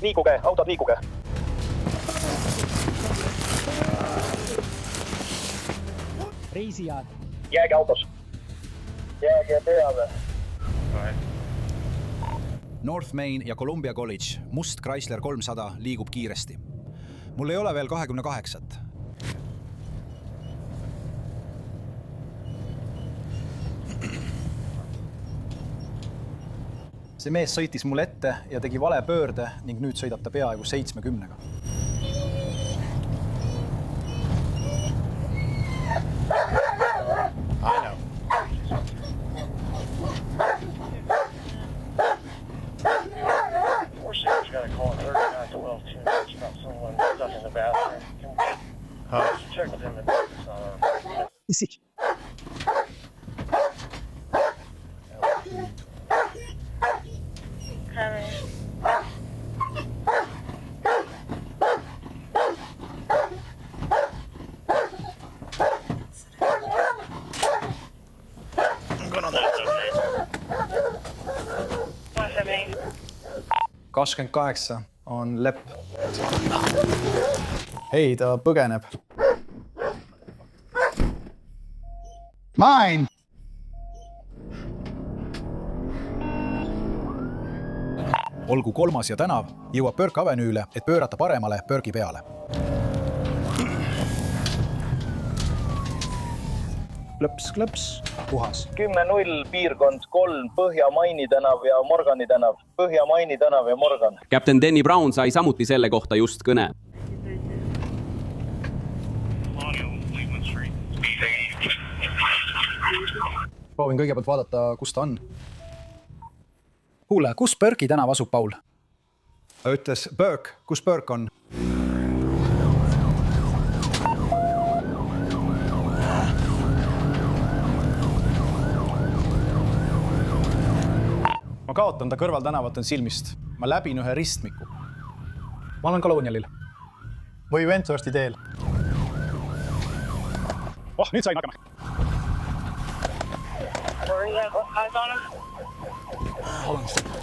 Liikuge, autod liikuge. Reisijad. Jääge autos. Jääge peale. North Main ja Columbia College, must Chrysler 300 liigub kiiresti. Mul ei ole veel 28. See mees sõitis mul ette ja tegi vale pöörde ning nüüd sõidab ta peaaegu 70-ga. Kakskümmend 8 on lepp. Hei, ta põgeneb. Mine! Olgu 3. ja tänav, jõuab Burke Avenue'le, et pöörata paremale Burke'i peale. Klõps, puhas. 10-0 piirkond 3, Põhja-Maini tänav ja Morgani tänav. Põhja-Maini tänav ja Morgan. Captain Danny Brown sai samuti selle kohta just kõne. Proovin kõigepealt vaadata, kus ta on. Kuule, kus Burke'i tänav asub, Paul? Ta ütles Burke, kus Burke on? Ma kaotan ta kõrval tänavatel silmist. Ma läbin ühe ristmiku. Ma olen Colonialil. Või Wentworthi teel. Oh, nüüd sain hakkama.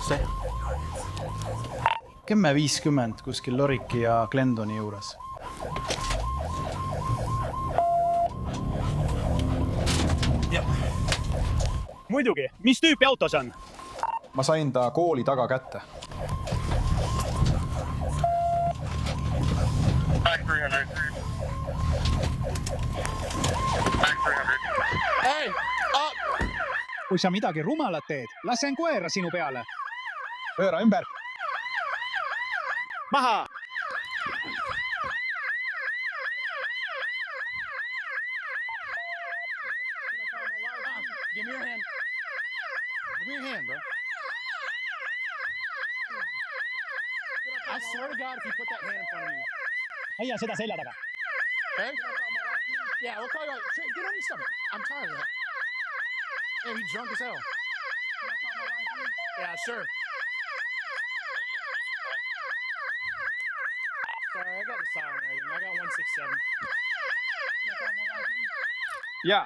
See. 10:50 kuskil Loriki ja Glendoni juures. Muidugi, mis tüüpi autos on? Ma sain ta kooli taga kätte. Kui sa midagi rumalat teed, lasen koera sinu peale. Pööra ümber. Maha! Give me your hand. Give me your hand, bro. I swear to God, if you put that hand in front of you. Hoia seda selja taga. Okay? Yeah, we'll call you out. Get on your stomach. I'm tired of that. Yeah, you drunk as hell. Yeah, sure. Sorry, I got the siren rating. I got 167. Yeah.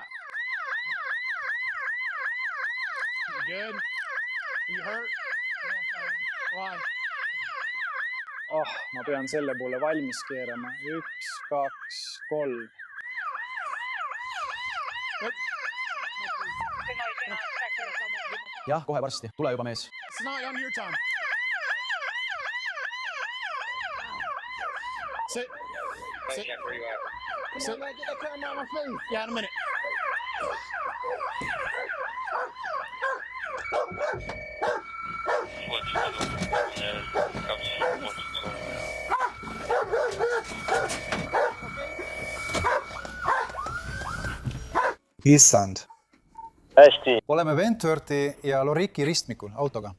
You good? You hurt? Why? Oh, ma pean selle poole valmis keerama. 1, 2, 3. Jah, kohe varsti. Tule juba, mees. It's not on your time. Sit. Sit. Where you at? Sit. Get that camera out of my face. Yeah, in a minute. Issand. Hästi. Oleme Wentworthi ja Loriki ristmikul autoga.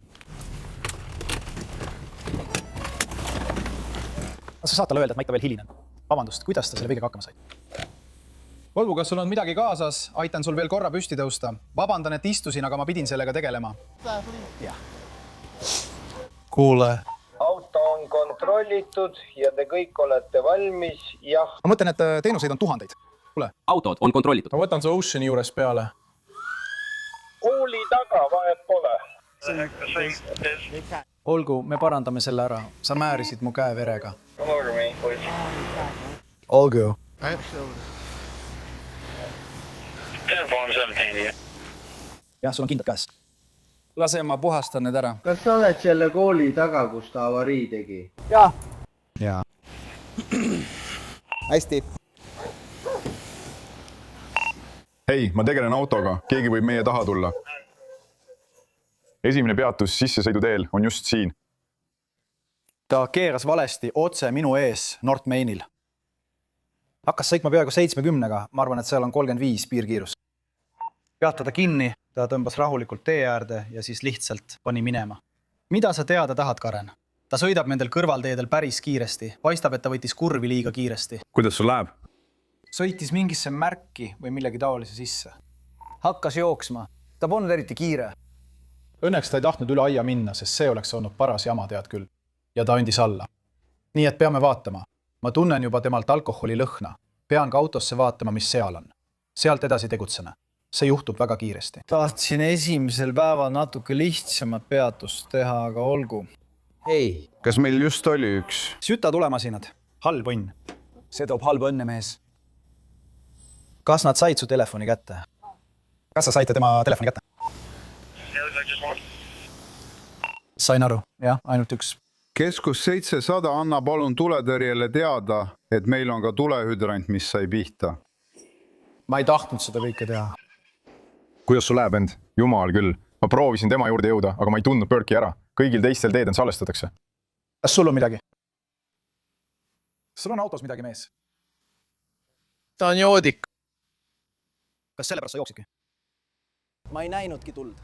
Sa saad talle öelda, et ma ikka veel hilinen. Vabandust, kuidas ta selle kõigega hakkama sai? Olgu, kas sul on midagi kaasas? Aitan sul veel korra püsti tõusta. Vabandan, et istusin, aga ma pidin sellega tegelema. Kuule. Auto on kontrollitud ja te kõik olete valmis. Jah. Ma mõtlen, et teenuseid on tuhandeid. Kuule. Autod on kontrollitud. Ma võtan su Oceani juures peale. Kooli taga vahet pole. olgu, me parandame selle ära. Sa määrisid mu käe verega. Come over me, please. Olgu. I have shoulders. 10-17. Jah, sul on kindlad käes. Lase, ma puhastan need ära. Kas sa oled selle kooli taga, kus ta avarii tegi? Jaa. Hästi. Hei, ma tegelen autoga. Keegi võib meie taha tulla. Esimene peatus sissesõiduteel on just siin. Ta keeras valesti otse minu ees North Mainil. Hakkas sõitma peaaegu 70-ga. Ma arvan, et seal on 35 piirkiirus. Peatada kinni, ta tõmbas rahulikult tee äärde ja siis lihtsalt pani minema. Mida sa teada tahad, Karen? Ta sõidab nendel kõrvalteedel päris kiiresti. Paistab, et ta võttis kurvi liiga kiiresti. Kuidas sul läheb? Sõitis mingisse märki või millegi taolise sisse. Hakkas jooksma. Ta polnud eriti kiire. Õnneks ta ei tahtnud üle aia minna, sest see oleks olnud paras jama, tead küll. Ja ta andis alla. Nii et peame vaatama. Ma tunnen juba temalt alkoholi lõhna. Pean ka autosse vaatama, mis seal on. Sealt edasi tegutseme. See juhtub väga kiiresti. Tahtsin esimesel päeval natuke lihtsamat peatust teha, aga olgu. Hei, kas meil just oli üks? Süta tulemasinad. Halb õnn. See toob halba õnne, mees. Kas nad said su telefoni kätte? Kas sa saite tema telefoni kätte? Sain aru. Jah, ainult üks. Keskus 700 anna palun tuletõrjele teada, et meil on ka tulehydrant, mis sai pihta. Ma ei tahtnud seda kõike teha. Kuidas sul läheb end? Jumal küll. Ma proovisin tema juurde jõuda, aga ma ei tundnud Berki ära. Kõigil teistel teed on salestatakse. Kas sul on midagi? Sul on autos midagi, mees? Ta on joodik. Kas sellepärast sa jooksidki? Ma ei näinudki tuld.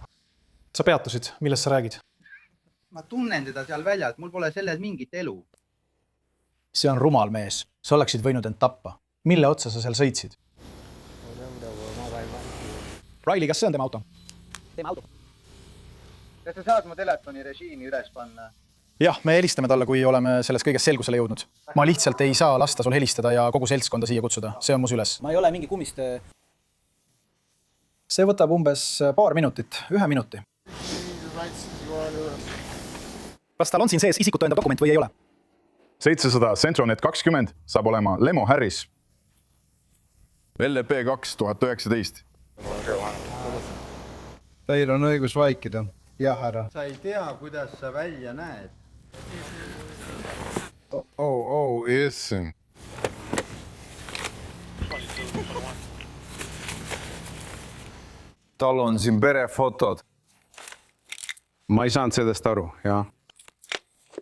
Sa peatusid. Millest sa räägid? Ma tunnen teda seal väljalt, mul pole selles mingit elu. See on rumal mees. Sa oleksid võinud end tappa. Mille otsa sa seal sõitsid? Riley, kas see on tema auto? Tema auto. Kas sa saad mu telefoni režiimi üles panna? Jah, me helistame talle, kui oleme selles kõiges selgusele jõudnud. Ma lihtsalt ei saa lasta sul helistada ja kogu seltskonda siia kutsuda. See on mu süles. Ma ei ole mingi kummiste. See võtab umbes paar minutit. 1 minuti. Kas tal on siin sees isikut tõendav dokument või ei ole? 700 Centronet 20 saab olema Lemo Harris. LP 2019. Teil on õigus vaikida. Jah, härra. Sa ei tea, kuidas sa välja näed. Jessin. Tal on siin perefotod. Ma ei saanud sellest aru, jah.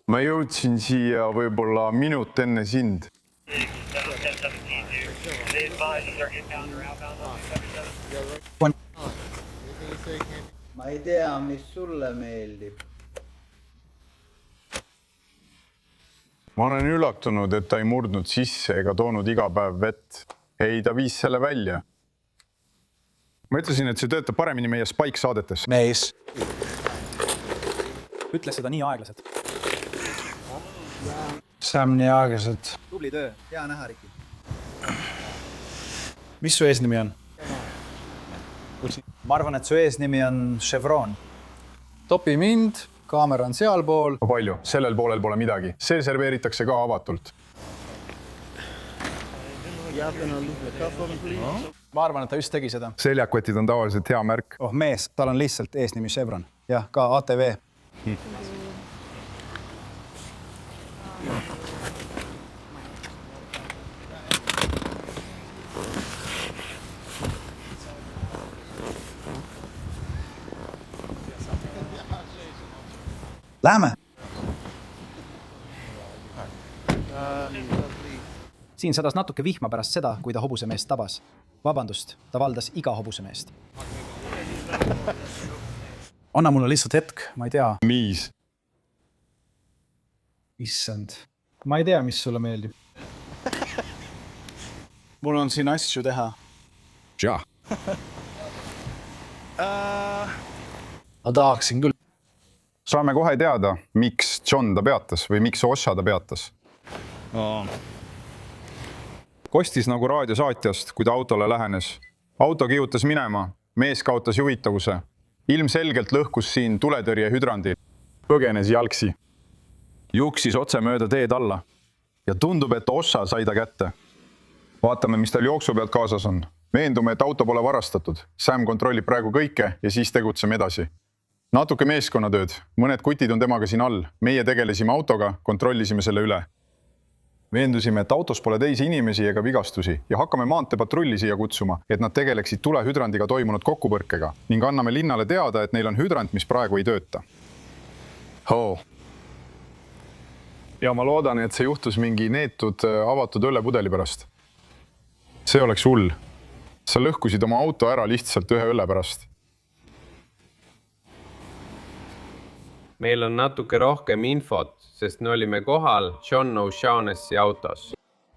Ma jõudsin siia võib-olla minut enne sind. Ma ei tea, mis sulle meeldib. Ma olen üllatunud, et ta ei murdnud sisse ega toonud iga päev vett. Ei, ta viis selle välja. Ma ütlesin, et see töötab paremini meie Spike-saadetes. Mees. Ütle seda nii aeglaselt. Sam nii aeglaselt. Tubli töö. Hea näha, Riki. Mis su eesnimi on? Ma arvan, et su eesnimi on Chevron. Topi mind, kaamera on sealpool. Palju, sellel poolel pole midagi. See serveeritakse ka avatult. Ma arvan, et ta just tegi seda. Seljakotid on tavaliselt hea märk. Oh mees, tal on lihtsalt eesnimi Chevron. Jah, ka ATV. Lähme! Siin sadas natuke vihma pärast seda, kui ta hobusemeest tabas. Vabandust, ta valdas iga hobusemeest. Anna mulle lihtsalt hetk, ma ei tea. Miis. Issand. Ma ei tea, mis sulle meeldib. Mul on siin asju teha. Jah. Ma tahaksin küll. Saame kohe teada, miks John ta peatas või miks Osha ta peatas. Kostis nagu raadiosaatjast, kui ta autole lähenes. Auto kihutas minema, mees kaotas juhitavuse. Ilmselgelt lõhkus siin tuletõrje hüdrandi. põgenes jalgsi. Juksis otse mööda teed alla ja tundub, et ossa sai ta kätte. Vaatame, mis tal jooksu pealt kaasas on. Veendume, et auto pole varastatud. Sam kontrollib praegu kõike ja siis tegutseme edasi. Natuke meeskonnatööd. Mõned kutid on temaga siin all. Meie tegelesime autoga, kontrollisime selle üle. Veendusime, et autos pole teisi inimesi ega vigastusi ja hakkame maanteepatrulli siia kutsuma, et nad tegeleksid tulehüdrandiga toimunud kokkupõrkega ning anname linnale teada, et neil on hydrant, mis praegu ei tööta. Ja ma loodan, et see juhtus mingi neetud avatud õllepudeli pärast. See oleks hull. Sa lõhkusid oma auto ära lihtsalt ühe õlle pärast. Meil on natuke rohkem infot, sest me olime kohal John O'Shaughnessy autos.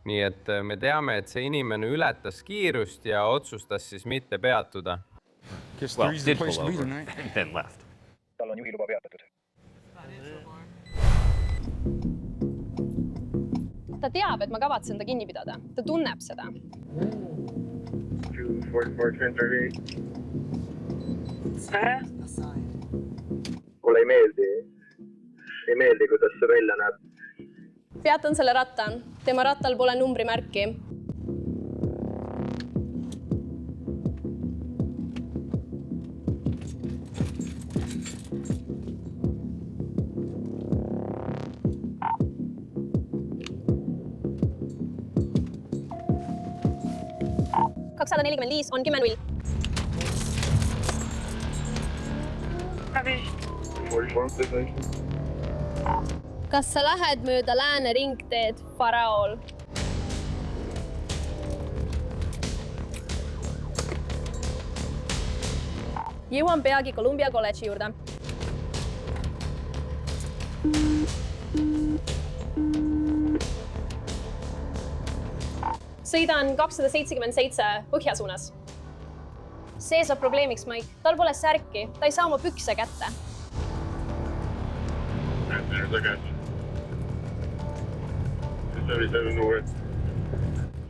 Nii et me teame, et see inimene ületas kiirust ja otsustas siis mitte peatuda. Tal on juhiluba peatatud. Ta teab, et ma kavatsen ta kinni pidada. Ta tunneb seda. Mulle ei meeldi, kuidas see välja näeb. Peatan selle ratta. Tema rattal pole numbrimärki. on 10-0. Kas sa lähed mööda lääne ringteed Faraol? Jõuan peagi Columbia kolledži juurde. Sõidan 277 põhjasuunas. See saab probleemiks, Mike. Tal pole särki. Ta ei saa oma pükse kätte.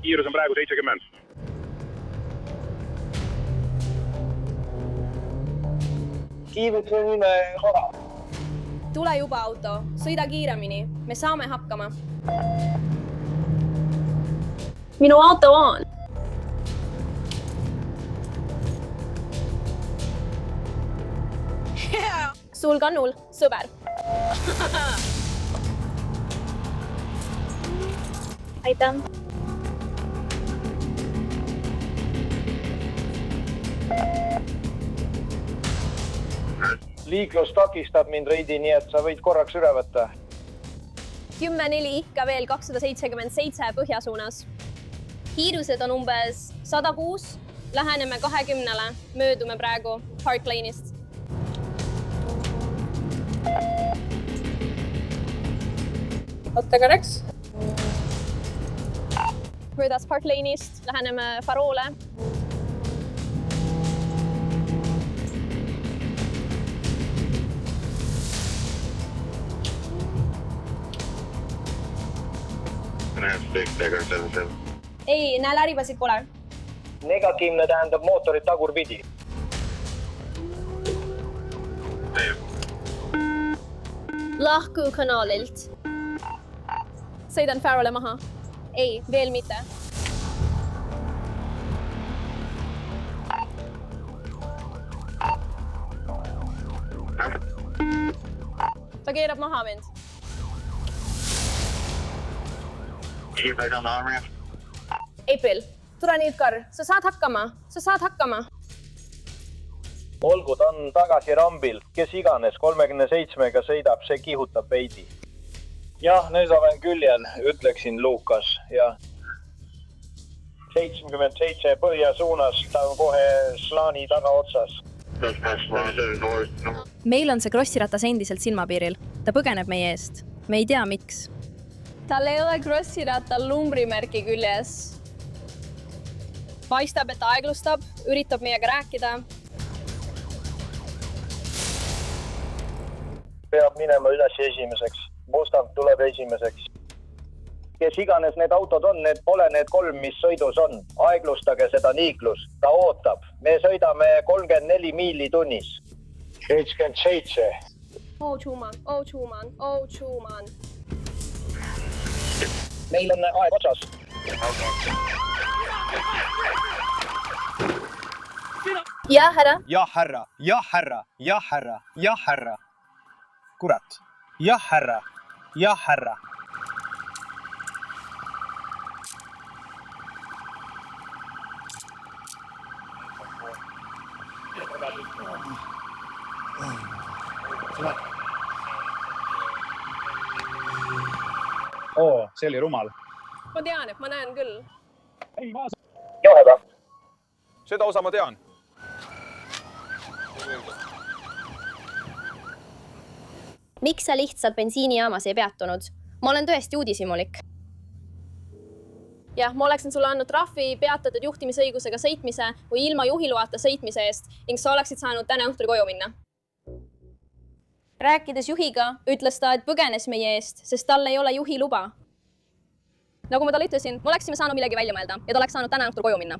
Kiirus on praegu 70. Tule juba auto. Sõida kiiremini. Me saame hakkama. Minu auto on. Sul kannul, sõber. Aitäh. Liiklus takistab mind veidi, nii et sa võid korraks üle võtta. 10-4 ikka veel 277 põhjasuunas. Kiirused on umbes 106, läheneme 20-le, möödume praegu Park Lane'ist. Otta korraks. Möödas Park Lane'ist, läheneme Farole. Ei, näe läribasid pole. Negatiivne tähendab mootorit tagurpidi. Lahku kanaalilt. Sõidan Farole maha. Ei, veel mitte. Ta keerab maha mind. April, tule nüüd Karr. Sa saad hakkama. Olgu, ta on tagasi rambil. Kes iganes 37-ga sõidab, see kihutab veidi. Jah, nüüd olen küljen, ütleksin Lukas. Ja 77 põhjasuunas, ta on kohe slaani tagaotsas. Meil on see krossiratas endiselt silmapiiril. Ta põgeneb meie eest. Me ei tea, miks. Tal ei ole krossiratal numbrimärki küljes. Paistab, et aeglustab, üritab meiega rääkida. Peab minema üles esimeseks. Mustang tuleb esimeseks. Kes iganes need autod on, need pole need 3, mis sõidus on. Aeglustage seda liiklust. Ta ootab. Me sõidame 34 miili tunnis. 77. Oh Truman, oh Truman, oh Truman. meil on aeg otsas. Jah, härra. jah, härra, jah, härra, jah, härra, jah, härra. kurat, jah, härra, jah, härra. Oo, see oli rumal. Ma tean, et ma näen küll. Joo, härra. seda osa ma tean. miks sa lihtsalt bensiinijaamas ei peatunud? Ma olen tõesti uudishimulik. Jah, ma oleksin sulle andnud trahvi peatatud juhtimisõigusega sõitmise või ilma juhiloata sõitmise eest ning sa oleksid saanud täna õhtul koju minna. Rääkides juhiga, ütles ta, et põgenes meie eest, sest tal ei ole juhiluba. Nagu ma talle ütlesin, me oleksime saanud millegi välja mõelda ja ta oleks saanud täna õhtul koju minna.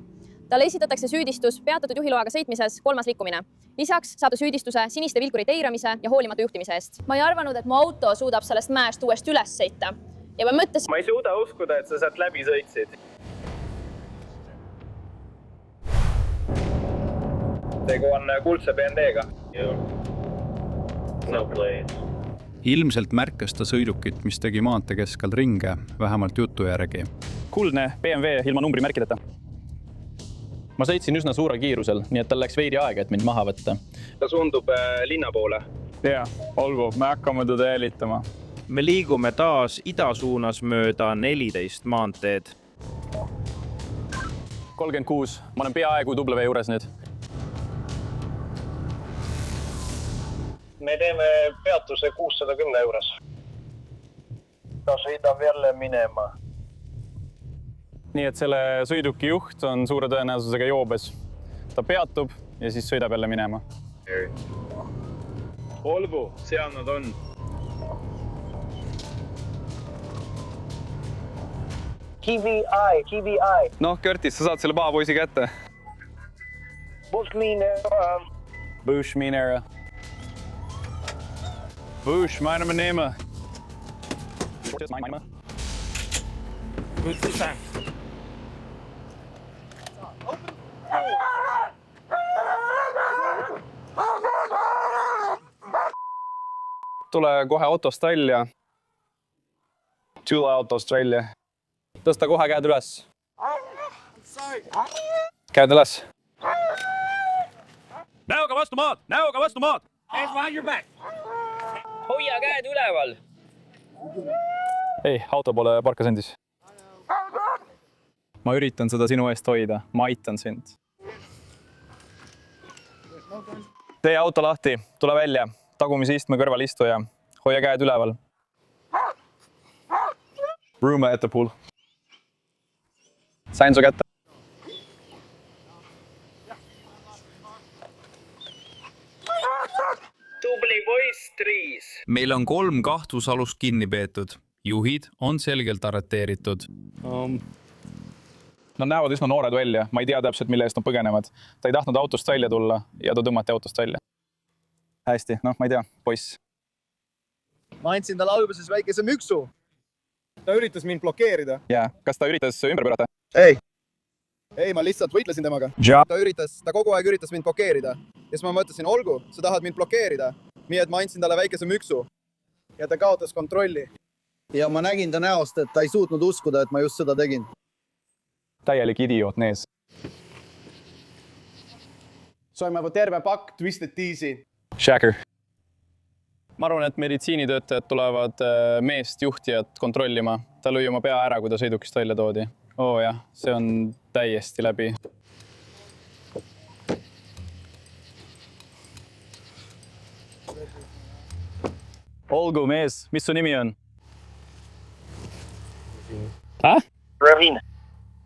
Talle esitatakse süüdistus peatatud juhiloaga sõitmises 3. rikkumine. Lisaks saab ta süüdistuse siniste vilkurite eiramise ja hoolimatu juhtimise eest. Ma ei arvanud, et mu auto suudab sellest mäest uuesti üles sõita. Ja ma mõtlesin... Ma ei suuda uskuda, et sa sealt läbi sõitsid. Tegu on kuldse BMW'ga. No please. Ilmselt märkas ta sõidukit, mis tegi maantee keskel ringe, vähemalt jutu järgi. Kuldne BMW ilma numbrimärkideta. Ma sõitsin üsna suure kiirusel, nii et tal läks veidi aega, et mind maha võtta. Ta suundub linna poole. Jaa, olgu, me hakkame teda jälitama. Me liigume taas idasuunas mööda 14 maanteed. 36. Ma olen peaaegu W juures nüüd. Me teeme peatuse 610 juures. Ta sõidab jälle minema. Nii et selle sõiduki juht on suure tõenäosusega joobes. Ta peatub ja siis sõidab jälle minema. Olgu, seal nad on. KVI. Noh, Curtis, sa saad selle paha poisi kätte. Bushminera. Bush, meine Name. Good time. Tule kohe autost välja. Tule autost välja. Tõsta kohe käed üles. Käed üles. Näoga vastu maad! Näoga vastu maad! Hands behind your back. Hoia käed üleval! Ei, auto pole parkasendis. Ma üritan seda sinu eest hoida. Ma aitan sind. Tee auto lahti. Tule välja. Tagumise istme kõrval istuja. Hoia käed üleval. Room at the pool. Sain su kätte. Tubli poiss, Triis. Meil on 3 kahtlusalust kinni peetud. Juhid on selgelt arreteeritud. Nad näevad üsna noored välja. Ma ei tea täpselt, mille eest nad põgenevad. Ta ei tahtnud autost välja tulla ja ta tõmmati autost välja. Hästi, noh, ma ei tea, poiss. Ma andsin talle alguses väikese müksu. Ta üritas mind blokeerida. Jaa, kas ta üritas ümber pöörata? Ei, ma lihtsalt võitlesin temaga. Ta kogu aeg üritas mind blokeerida. Ja siis ma mõtlesin, olgu, sa tahad mind blokeerida. Nii et ma andsin talle väikese müksu. Ja ta kaotas kontrolli. Ja ma nägin ta näost, et ta ei suutnud uskuda, et ma just seda tegin. Täielik idioot nees. Soime terve pakk Twisted Teas'i. Shaker. Ma arvan, et meditsiinitöötajad tulevad meest juhtijat kontrollima. Ta lõi oma pea ära, kui ta sõidukist välja toodi. Oo jah, see on täiesti läbi. Olgu, mees, mis su nimi on? Ravine.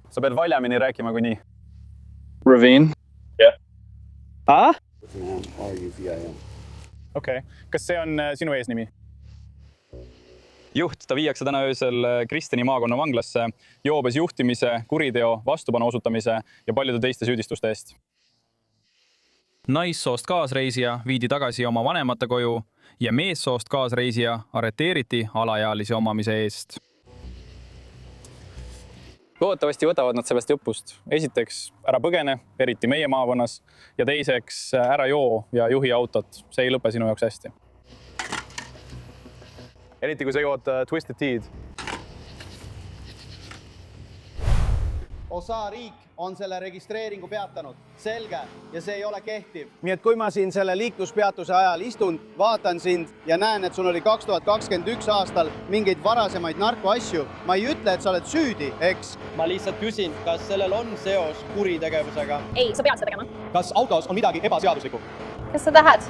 Sa pead valjamini rääkima kui nii. Ravine? Jah. Okei. Kas see on sinu eesnimi? Juht, ta viiakse täna öösel Kristini maakonna vanglasse joobes juhtimise, kuriteo, vastupanu osutamise ja paljude teiste süüdistuste eest. Naissoost kaasreisija viidi tagasi oma vanemate koju. ja meessoost kaasreisija arreteeriti alaealise omamise eest. Loodetavasti võtavad nad sellest õppust. Esiteks, ära põgene, eriti meie maakonnas, ja teiseks, ära joo ja juhi autot. See ei lõpe sinu jaoks hästi. Eriti kui sa jood Twisted Tea'd. Osariik on selle registreeringu peatanud. Selge. Ja see ei ole kehtiv. Nii et kui ma siin selle liikluspeatuse ajal istun, vaatan sind ja näen, et sul oli 2021 aastal mingeid varasemaid narkoasju, ma ei ütle, et sa oled süüdi, eks? Ma lihtsalt küsin, kas sellel on seos kuritegevusega? Ei, sa pead seda tegema. Kas autos on midagi ebaseaduslikku? Kas sa tahad?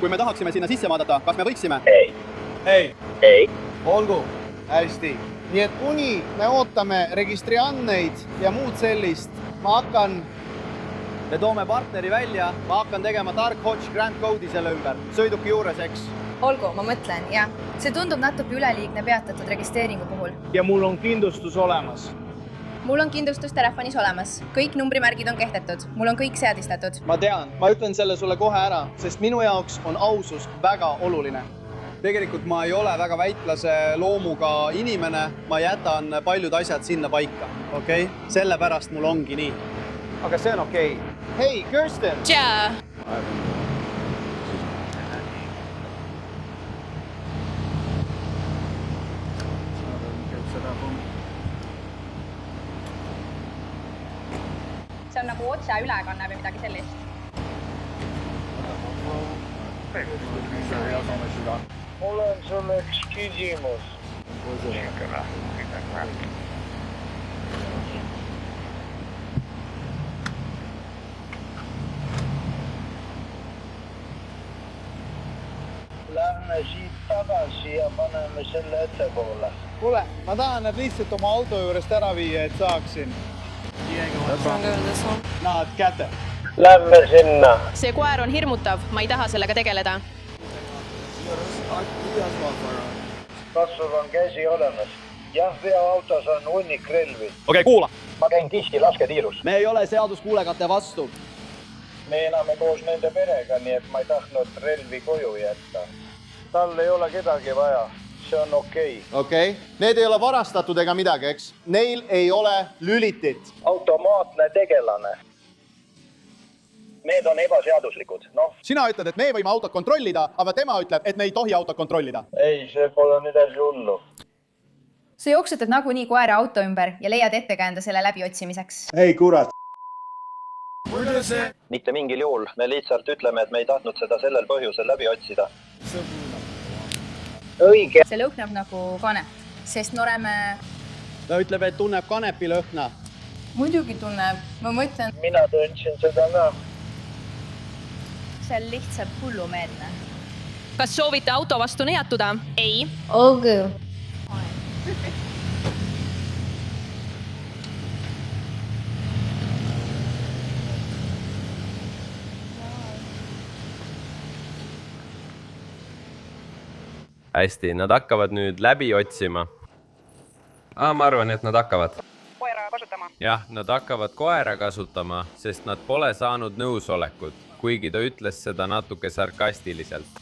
Kui me tahaksime sinna sisse vaadata, kas me võiksime? Ei. Ei. Ei. Olgu. Hästi. Nii et kuni me ootame registrianneid ja muud sellist, ma toome partneri välja, ma hakkan tegema Dark Hodge Grand Code'i selle ümber, sõiduki juures, eks? Olgu, ma mõtlen, jah. See tundub natuke üleliigne peatatud registreeringu puhul. Ja mul on kindlustus olemas. Mul on kindlustus telefonis olemas. Kõik numbrimärgid on kehtetud. Mul on kõik seadistatud. Ma tean, ma ütlen selle sulle kohe ära, sest minu jaoks on ausus väga oluline. Tegelikult ma ei ole väga väitlase loomuga inimene, ma jätan paljud asjad sinna paika, okei? Sellepärast mul ongi nii. Aga see on okei. Hei, Kirsten! Tšaa! See on nagu otse ülekanne või midagi sellist. Mul on sulle üks küsimus. Lähme siit tagasi ja paneme selle ettepoole. Kuule, ma tahan nad lihtsalt oma auto juurest ära viia, et saaksin. Nad käte. Lähme sinna. See koer on hirmutav, ma ei taha sellega tegeleda. Kas sul on käsi olemas? Jah, veoautos on hunnik relvi. Okei, kuula. Ma käin tihti lasketiirus. Me ei ole seaduskuulekate vastu. Me elame koos nende perega, nii et ma ei tahtnud relvi koju jätta. Tal ei ole kedagi vaja. See on okei. Okei. Need ei ole varastatud ega midagi, eks? Neil ei ole lülitit. Automaatne tegelane. Need on ebaseaduslikud, noh. Sina ütled, et me võime autot kontrollida, aga tema ütleb, et me ei tohi autot kontrollida. Ei, see pole midagi hullu. Sa jooksutad nagunii koera auto ümber ja leiad ettekäända selle läbiotsimiseks. Ei, kurat. Mitte mingil juhul. Me lihtsalt ütleme, et me ei tahtnud seda sellel põhjusel läbi otsida. Õige. See lõhnab nagu kanep, sest me oleme... Ta ütleb, et tunneb kanepi lõhna. Muidugi tunneb. Ma mõtlen... Mina tundsin seda ka. See on lihtsalt hullumeelne. Kas soovite auto vastu neatuda? Ei. Olgu. Hästi, nad hakkavad nüüd läbi otsima. Ma arvan, et nad hakkavad. Koera kasutama. Jah, nad hakkavad koera kasutama, sest nad pole saanud nõusolekut, kuigi ta ütles seda natuke sarkastiliselt.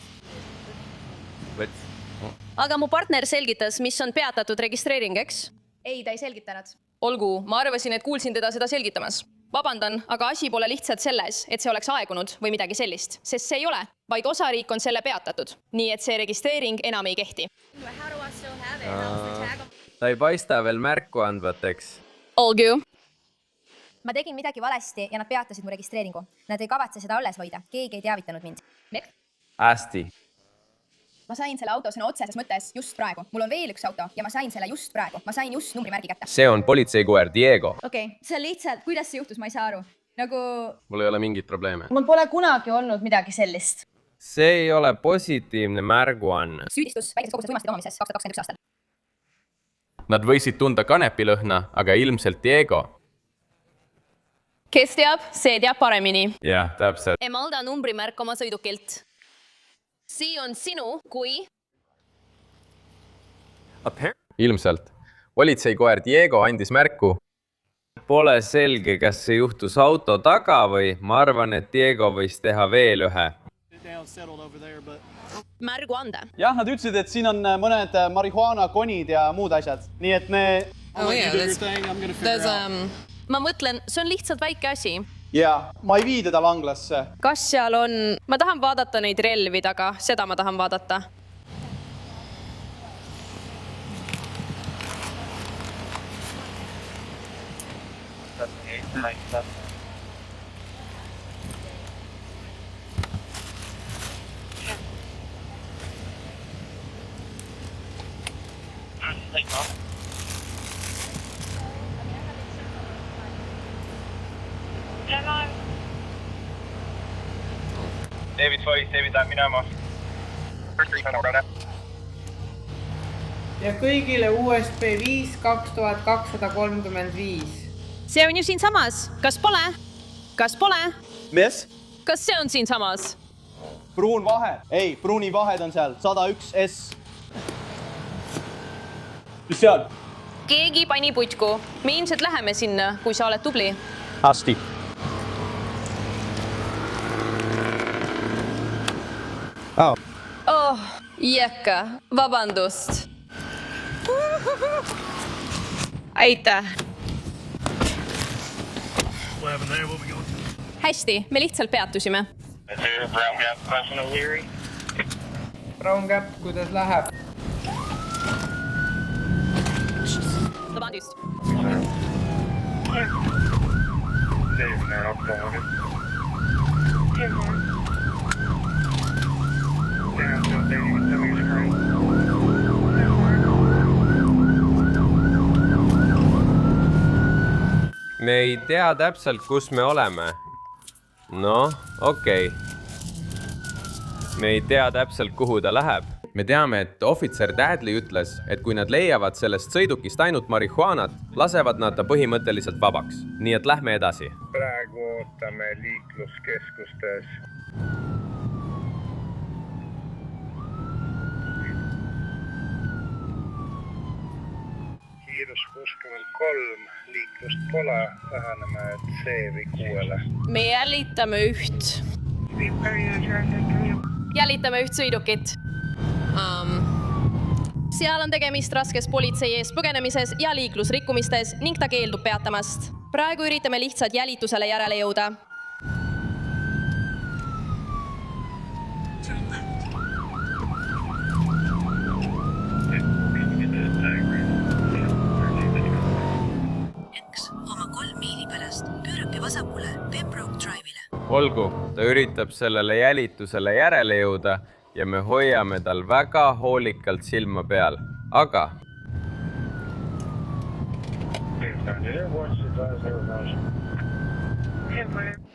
Aga mu partner selgitas, mis on peatatud registreering, eks? Ei, ta ei selgitanud. Olgu, ma arvasin, et kuulsin teda seda selgitamas. Vabandan, aga asi pole lihtsalt selles, et see oleks aegunud või midagi sellist, sest see ei ole, vaid osariik on selle peatatud. Nii et see registreering enam ei kehti. Ta ei paista veel märku andvateks. Olgu. Ma tegin midagi valesti ja nad peatasid mu registreeringu. Nad ei kavatse seda alles hoida. Keegi ei teavitanud mind. Hästi. Ma sain selle auto sõna otseses mõttes just praegu. Mul on veel üks auto ja ma sain selle just praegu. Ma sain just numbrimärgi kätte. See on politseikoer Diego. Okei, see on lihtsalt, kuidas see juhtus, ma ei saa aru. Nagu... Mul ei ole mingit probleeme. Mul pole kunagi olnud midagi sellist. See ei ole positiivne märguanne. Süüdistus väikses koguses uimastite omamises 2021 aastal. Nad võisid tunda kanepilõhna, aga ilmselt Diego. Kes teab, see teab paremini. Jah, täpselt. Emalda numbrimärk oma sõidukilt. See on sinu, kui... Ilmselt. Politseikoer Diego andis märku. Pole selge, kas see juhtus auto taga või ma arvan, et Diego võis teha veel ühe. märguande. jah, nad ütlesid, et siin on mõned marihuana konid ja muud asjad. Nii et me... Ma mõtlen, see on lihtsalt väike asi. Jaa, ma ei vii teda vanglasse. Kas seal on... Ma tahan vaadata neid relvi taga, seda ma tahan vaadata. David Foy, David läheb minema. Ja kõigile USB 5 2235. See on ju siin samas. Kas pole? Kas pole? Mis? Kas see on siin samas? Pruun vahe. Ei, pruuni vahed on seal. 101S. Mis seal? Keegi pani putku. Me ilmselt läheme sinna, kui sa oled tubli. Hästi. Oh, Jekka, vabandust. Aitäh. Hästi, me lihtsalt peatusime. Brown Gap, kuidas läheb? Vabandust. Me ei tea täpselt, kus me oleme. No, okei. Me ei tea täpselt, kuhu ta läheb. Me teame, et ohvitser Dadley ütles, et kui nad leiavad sellest sõidukist ainult marihuanat, lasevad nad ta põhimõtteliselt vabaks. Nii et lähme edasi. Praegu ootame liikluskeskustes. Kiirus 63, liiklust pole, läheneme C-6-le. Me jälitame üht sõidukit. Seal on tegemist raskes politsei eest põgenemises ja liiklusrikkumistes ning ta keeldub peatamast. Praegu üritame lihtsalt jälitusele järele jõuda. Oma 3 miili pärast pöörake vasakule Pembroke Drive'ile. Olgu, ta üritab sellele jälitusele järele jõuda ja me hoiame tal väga hoolikalt silma peal. Aga...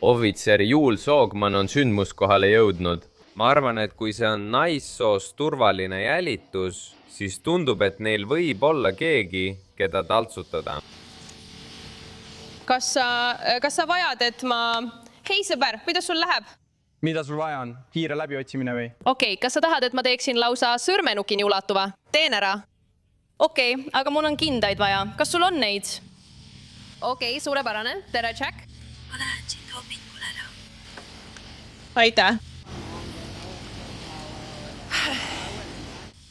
Ohvitser Juul Soogman on sündmuskohale jõudnud. Ma arvan, et kui see on naissoost turvaline jälitus, siis tundub, et neil võib olla keegi, keda taltsutada. Kas sa vajad, et ma... Hei sõber, kuidas sul läheb? Mida sul vaja on? Kiire läbiotsimine või? Okei, kas sa tahad, et ma teeksin lausa sõrmenukini ulatuva? Teen ära. Okei, aga mul on kindaid vaja. Kas sul on neid? Okei, suurepärane. Tere, Jack. Ma lähen siit hommikul ära. Aitäh.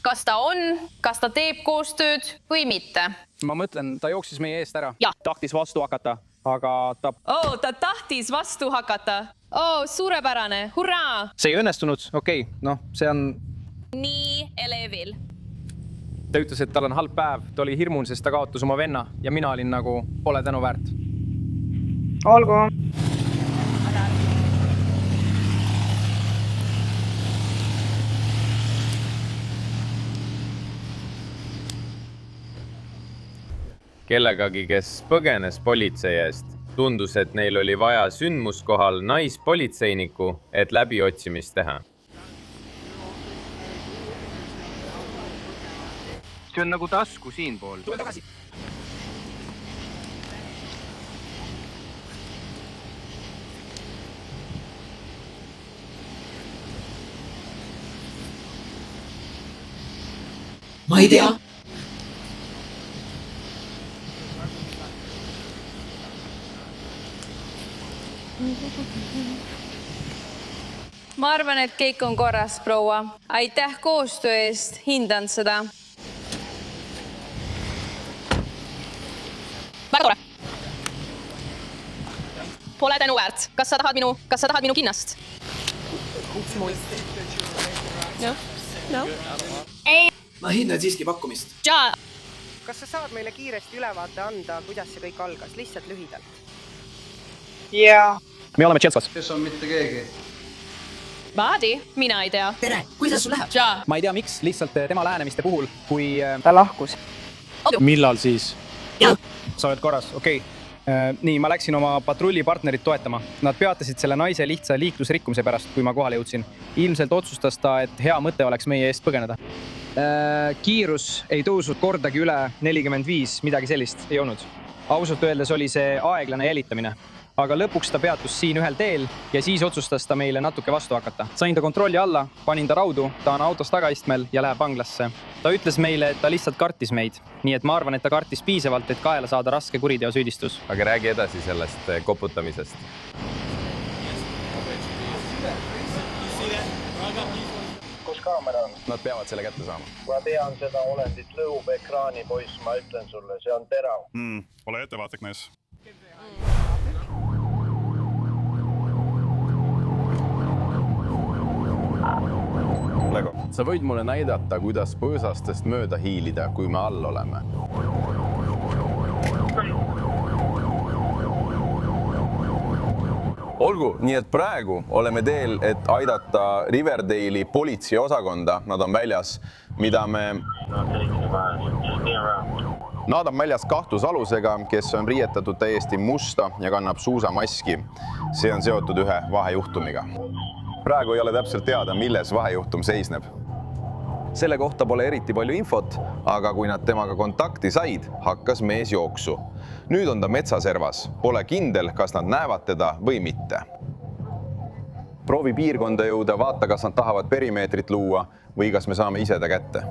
Kas ta on? Kas ta teeb koostööd või mitte? Ma mõtlen, ta jooksis meie eest ära. Ja. Tahtis vastu hakata, aga ta... Ta tahtis vastu hakata. Suurepärane. Hurraa! See ei õnnestunud. Okei, see on... Nii elevil. Ta ütles, et tal on halb päev. Ta oli hirmun, sest ta kaotus oma venna ja mina olin nagu pole tänu väärt. Olgu. Kellegagi, kes põgenes politsei eest. Tundus, et neil oli vaja sündmuskohal naispolitseiniku, et läbiotsimist teha. See on nagu tasku siinpool. Tule tagasi! Ma ei tea. ma arvan, et kõik on korras, proua. Aitäh koostöö eest, hindan seda. Väga tore. Pole tänu väärt. Kas sa tahad minu kinnast? No. Ei. Ma hindan siiski pakkumist. Ja. Kas sa saad meile kiiresti ülevaate anda, kuidas see kõik algas? Lihtsalt lühidalt. Jaa. Me oleme Tšetskos. Kes on mitte keegi? Vaadi, mina ei tea. Tere, kuidas sul läheb? Ja. Ma ei tea, miks, lihtsalt tema lähenemiste puhul, kui... Ta lahkus. Millal siis? Ja. Sa oled korras, okei. Nii, ma läksin oma patrullipartnerit toetama. Nad peatasid selle naise lihtsa liiklusrikkumise pärast, kui ma kohale jõudsin. Ilmselt otsustas ta, et hea mõte oleks meie eest põgeneda. Kiirus ei tõusnud kordagi üle 45, midagi sellist ei olnud. Ausalt öeldes oli see aeglane jälitamine. Aga lõpuks ta peatus siin ühel teel ja siis otsustas ta meile natuke vastu hakata. Sain ta kontrolli alla, panin ta raudu, ta on autos tagaistmel ja läheb vanglasse. Ta ütles meile, et ta lihtsalt kartis meid. Nii et ma arvan, et ta kartis piisavalt, et kaela saada raske kuriteo süüdistus. Aga räägi edasi sellest koputamisest. Kus kaamera on? Nad peavad selle kätte saama. Ma tean seda olendit lõhub ekraani, poiss, ma ütlen sulle, see on terav. Ole ettevaatlik, mees. Lego. Sa võid mulle näidata, kuidas põõsastest mööda hiilida, kui me all oleme. Olgu, nii et praegu oleme teel, et aidata Riverdale'i politseiosakonda. Nad on väljas, Nad on väljas kahtlusalusega, kes on riietatud täiesti musta ja kannab suusamaski. See on seotud ühe vahejuhtumiga. Praegu ei ole täpselt teada, milles vahejuhtum seisneb. Selle kohta pole eriti palju infot, aga kui nad temaga kontakti said, hakkas mees jooksu. Nüüd on ta metsaservas. Pole kindel, kas nad näevad teda või mitte. Proovi piirkonda jõuda, vaata, kas nad tahavad perimeetrit luua või kas me saame ise ta kätte.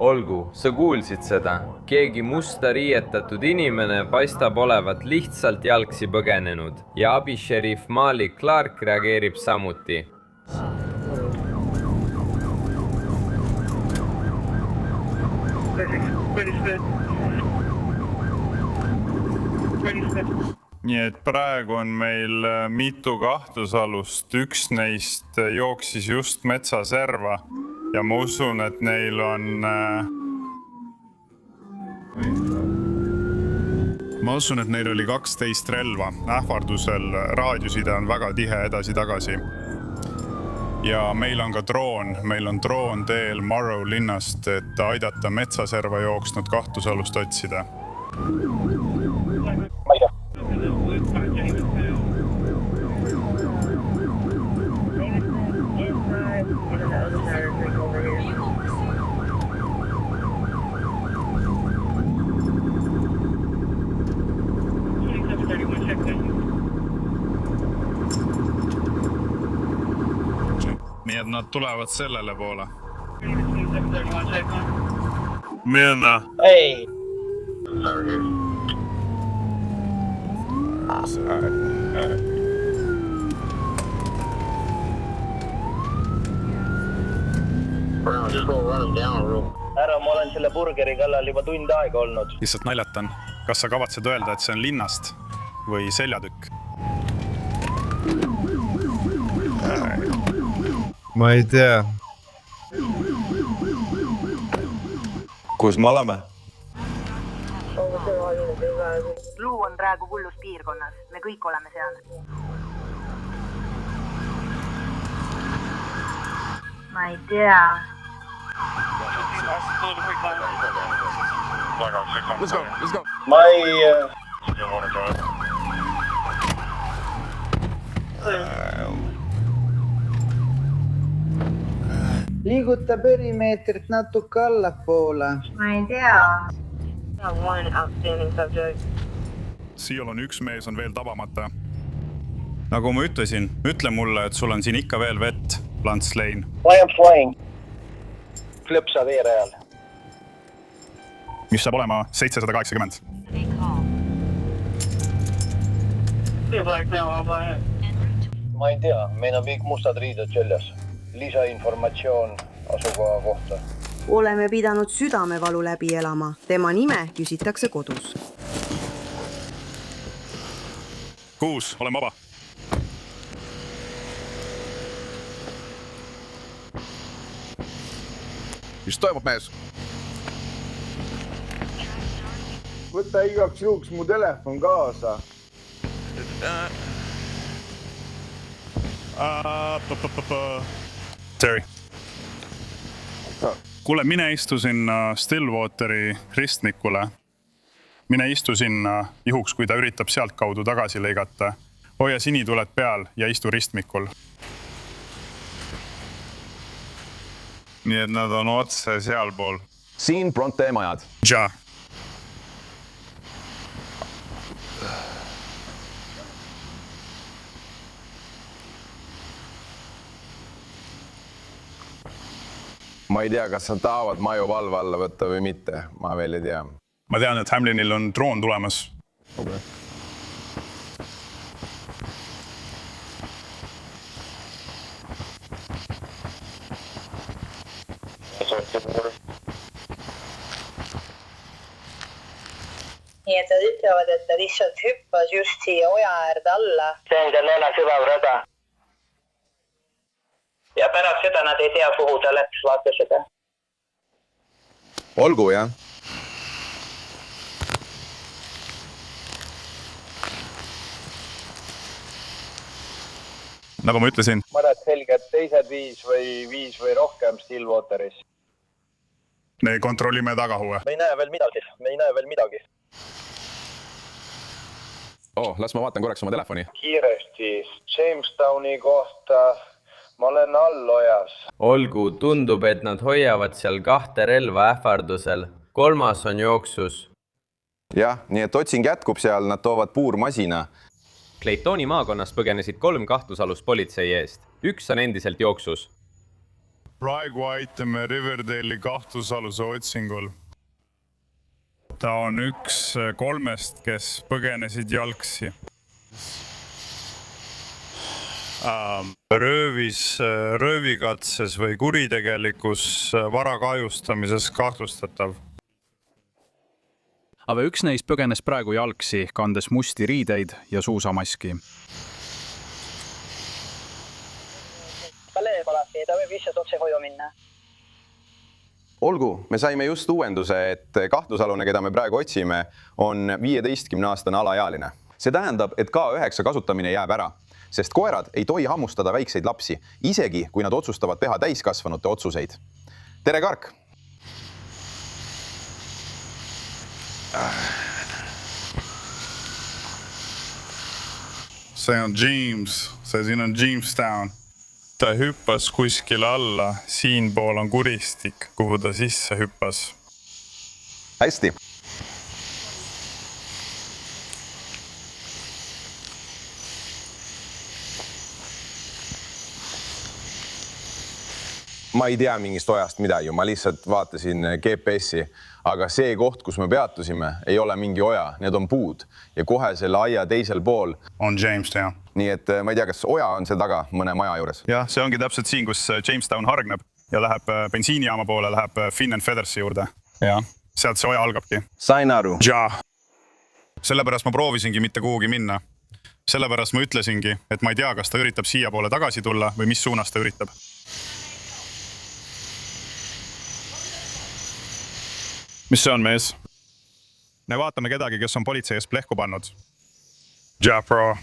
Olgu, sa kuulsid seda. Keegi musta riietatud inimene paistab olevat lihtsalt jalgsi põgenenud ja abisheriff Malik Clark reageerib samuti. Nii et praegu on meil mitu kahtlusalust. Üks neist jooksis just metsaserva ja ma usun, et neil on... Ma usun, et neil oli 12 relva. Ähvardusel raadioside on väga tihe edasi-tagasi. Ja meil on ka droon. Meil on droon teel Morrow linnast, et aidata metsaserva jooksnud kahtlusalust otsida. Nii et nad tulevad sellele poole. Minna. Ei. Ära, ma olen selle burgeri kallal juba tund aega olnud. Lihtsalt naljatan. Kas sa kavatsed öelda, et see on linnast või seljatükk? Ma ei tea. Kus me oleme? Luu on praegu hullus piirkonnas. Me kõik oleme seal. Ma ei tea. Let's go. Ma ei... Liiguta perimeetrit natuke allapoole. Ma ei tea. Siil on üks mees on veel tabamata. Nagu ma ütlesin, ütle mulle, et sul on siin ikka veel vett. Lance Lane. I am flying. Klõpsa veerajal. Mis saab olema 780. Ma ei tea, meil on kõik mustad riided seljas. Lisainformatsioon asukoha kohta. Oleme pidanud südamevalu läbi elama. Tema nime küsitakse kodus. 6, olen vaba. Mis toimub, mees? Võta igaks juhuks mu telefon kaasa. Terry. Kuule, mine istu sinna Stillwateri ristmikule. Mine istu sinna juhuks, kui ta üritab sealt kaudu tagasi lõigata. Hoia sinituled peal ja istu ristmikul. Nii et nad on otse sealpool. Siin Bronte majad. Ja. Ma ei tea, kas nad tahavad maju valve alla võtta või mitte. Ma veel ei tea. Ma tean, et Hamlinil on droon tulemas. Okay. Nii et nad ütlevad, et ta lihtsalt hüppas just siia oja äärde alla. See on seal Lena süvavrada. Ja pärast seda nad ei tea, kuhu ta läks, vaata seda. Olgu, jah. Nagu ma ütlesin. Ma näed selge, et teised 5 või rohkem Stillwateris. Me kontrollime tagahuve. Me ei näe veel midagi. Las ma vaatan korraks oma telefoni. Kiiresti Jamestowni kohta. Ma olen allojas. Olgu, tundub, et nad hoiavad seal 2 relva ähvardusel. 3 on jooksus. Jah, nii et otsing jätkub seal, nad toovad puurmasina. Claytoni maakonnas põgenesid 3 kahtlusalust politsei eest. 1 on endiselt jooksus. Praegu aitame Riverdale'i kahtlusaluse otsingul. Ta on 1 3, kes põgenesid jalgsi. Röövikatses või kuritegelikus vara kahjustamises kahtlustatav. Aga 1 neist põgenes praegu jalgsi, kandes musti riideid ja suusamaski. Ta võib lihtsalt otse koju minna. Olgu, me saime just uuenduse, et kahtlusalune, keda me praegu otsime, on 15-aastane alaealine. See tähendab, et K9 kasutamine jääb ära, sest koerad ei tohi hammustada väikseid lapsi, isegi kui nad otsustavad teha täiskasvanute otsuseid. Tere, Kark! See on James, siin on Jamestown. Ta hüppas kuskile alla, siin pool on kuristik, kuhu ta sisse hüppas. Hästi. Ma ei tea mingist ojast midagi, ma lihtsalt vaatasin GPS-i, aga see koht, kus me peatusime, ei ole mingi oja, need on puud ja kohe selle aia teisel pool on Jamestown. Nii et ma ei tea, kas oja on seal taga mõne maja juures. Jah, see ongi täpselt siin, kus Jamestown hargneb ja läheb bensiinijaama poole, läheb Finn and Feathersi juurde. Ja, sealt see oja algabki. Sain aru. Ja. Sellepärast ma proovisingi mitte kuhugi minna. Sellepärast ma ütlesingi, et ma ei tea, kas ta üritab siia poole tagasi tulla või mis suunas ta üritab. Mis see on, mees? Me vaatame kedagi, kes on politsei eest plehku pannud. Ja, bro.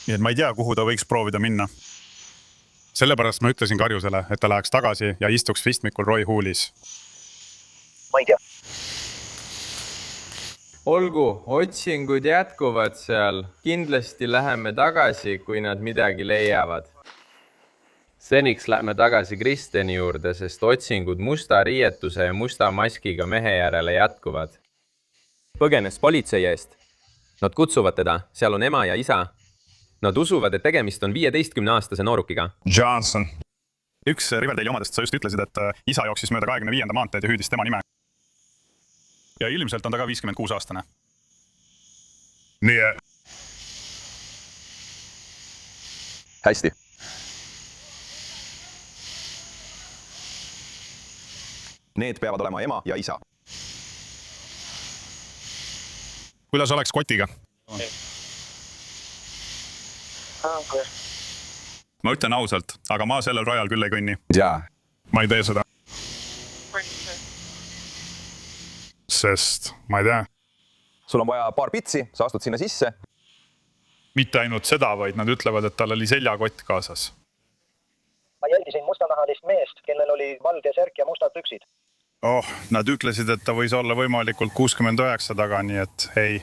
Nii et ma ei tea, kuhu ta võiks proovida minna. Sellepärast ma ütlesin Karjusele, et ta läheks tagasi ja istuks ristmikul Roy Hoolis. Ma ei tea. Olgu, otsingud jätkuvad seal. Kindlasti läheme tagasi, kui nad midagi leiavad. Seniks lähme tagasi Kristeni juurde, sest otsingud musta riietuse ja musta maskiga mehe järele jätkuvad. Põgenes politsei eest. Nad kutsuvad teda, seal on ema ja isa. Nad usuvad, et tegemist on 15-aastase noorukiga. Johnson. Üks Riverdale'i omadest sa just ütlesid, et isa jooksis mööda 25. maanteed ja hüüdis tema nime. Ja ilmselt on ta ka 56-aastane. Nii. Hästi. Need peavad olema ema ja isa. Kuidas oleks kotiga? Ma ütlen ausalt, aga ma sellel rajal küll ei kõnni. Jaa. Ma ei tee seda. Sest ma ei tea. Sul on vaja paar pitsi, sa astud sinna sisse. Mitte ainult seda, vaid nad ütlevad, et tal oli seljakott kaasas. Ma jälgisin mustanahalist meest, kellel oli valge särk ja mustad püksid. Nad ütlesid, et ta võis olla võimalikult 69 taga, nii et ei.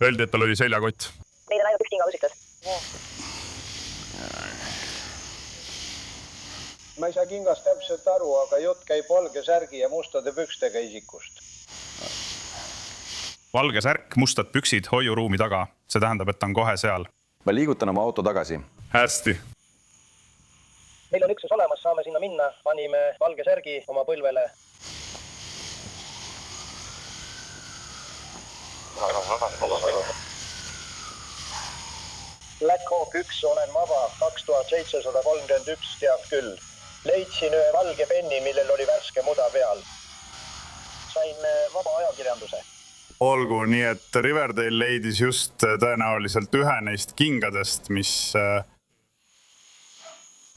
Öeldi, et tal oli seljakott. Neid on ainult üks kinga võsikas. Ma ei saa kingast täpselt aru, aga jutt käib valge särgi ja mustade pükstega isikust. Valge särk, mustad püksid hoiuruumi taga. See tähendab, et ta on kohe seal. Ma liigutan oma auto tagasi. Hästi. Meil on üksus olemas, saame sinna minna. Panime valge särgi oma põlvele. Black Hawk 1 olen vaba, 2731 teab küll. Leidsin ühe valge penni, millel oli värske muda peal. Sain vaba ajakirjanduse. Olgu, nii et Riverdale leidis just tõenäoliselt ühe neist kingadest, mis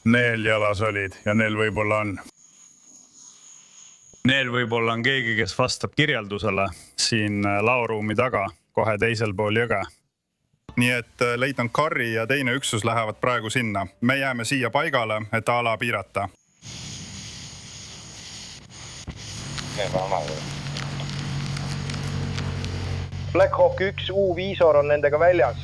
Neel jalas olid ja Neel võib-olla on. Neel võib-olla on keegi, kes vastab kirjeldusele siin laoruumi taga, kohe teisel pool jõge. Nii et leitnant Karri ja teine üksus lähevad praegu sinna. Me jääme siia paigale, et ala piirata. Black Hawk 1 U-viisor on nendega väljas.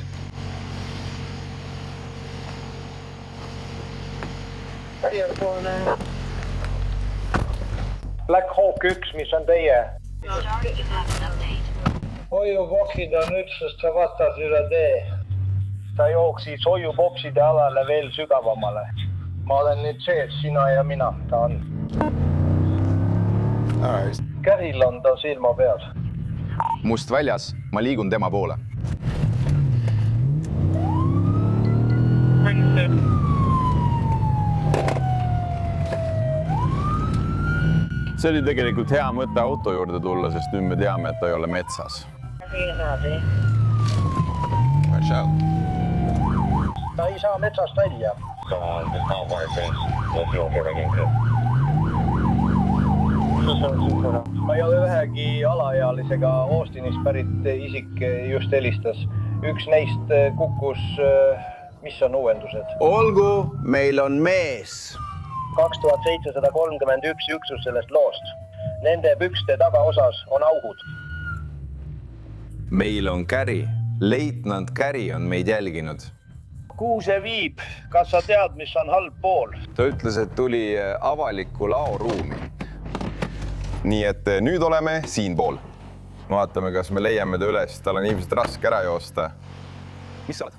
Black Hawk 1, mis on teie? Hoiuboksid on üksuste vastas üle tee. Ta jooksis hoiubokside alale veel sügavamale. Ma olen nüüd sees, sina ja mina, ta on. Käril on ta silma peal. Must väljas, ma liigun tema poole. See oli tegelikult hea mõte auto juurde tulla, sest nüüd me teame, et ta ei ole metsas. Ta ei saa metsast välja. Ma ei ole ühegi alaealisega Austinist pärit isik just helistas. Üks neist kukkus, mis on uuendused? Olgu, meil on mees. 2731 üksus sellest loost. Nende pükste tagaosas on augud. Meil on Käri. Leitnant Käri on meid jälginud. Kuhu see viib? Kas sa tead, mis on halb pool? Ta ütles, et tuli avalikku laoruumi. Nii et nüüd oleme siin pool. Vaatame, kas me leiame ta üles. Tal on ilmselt raske ära joosta. Mis sa oled?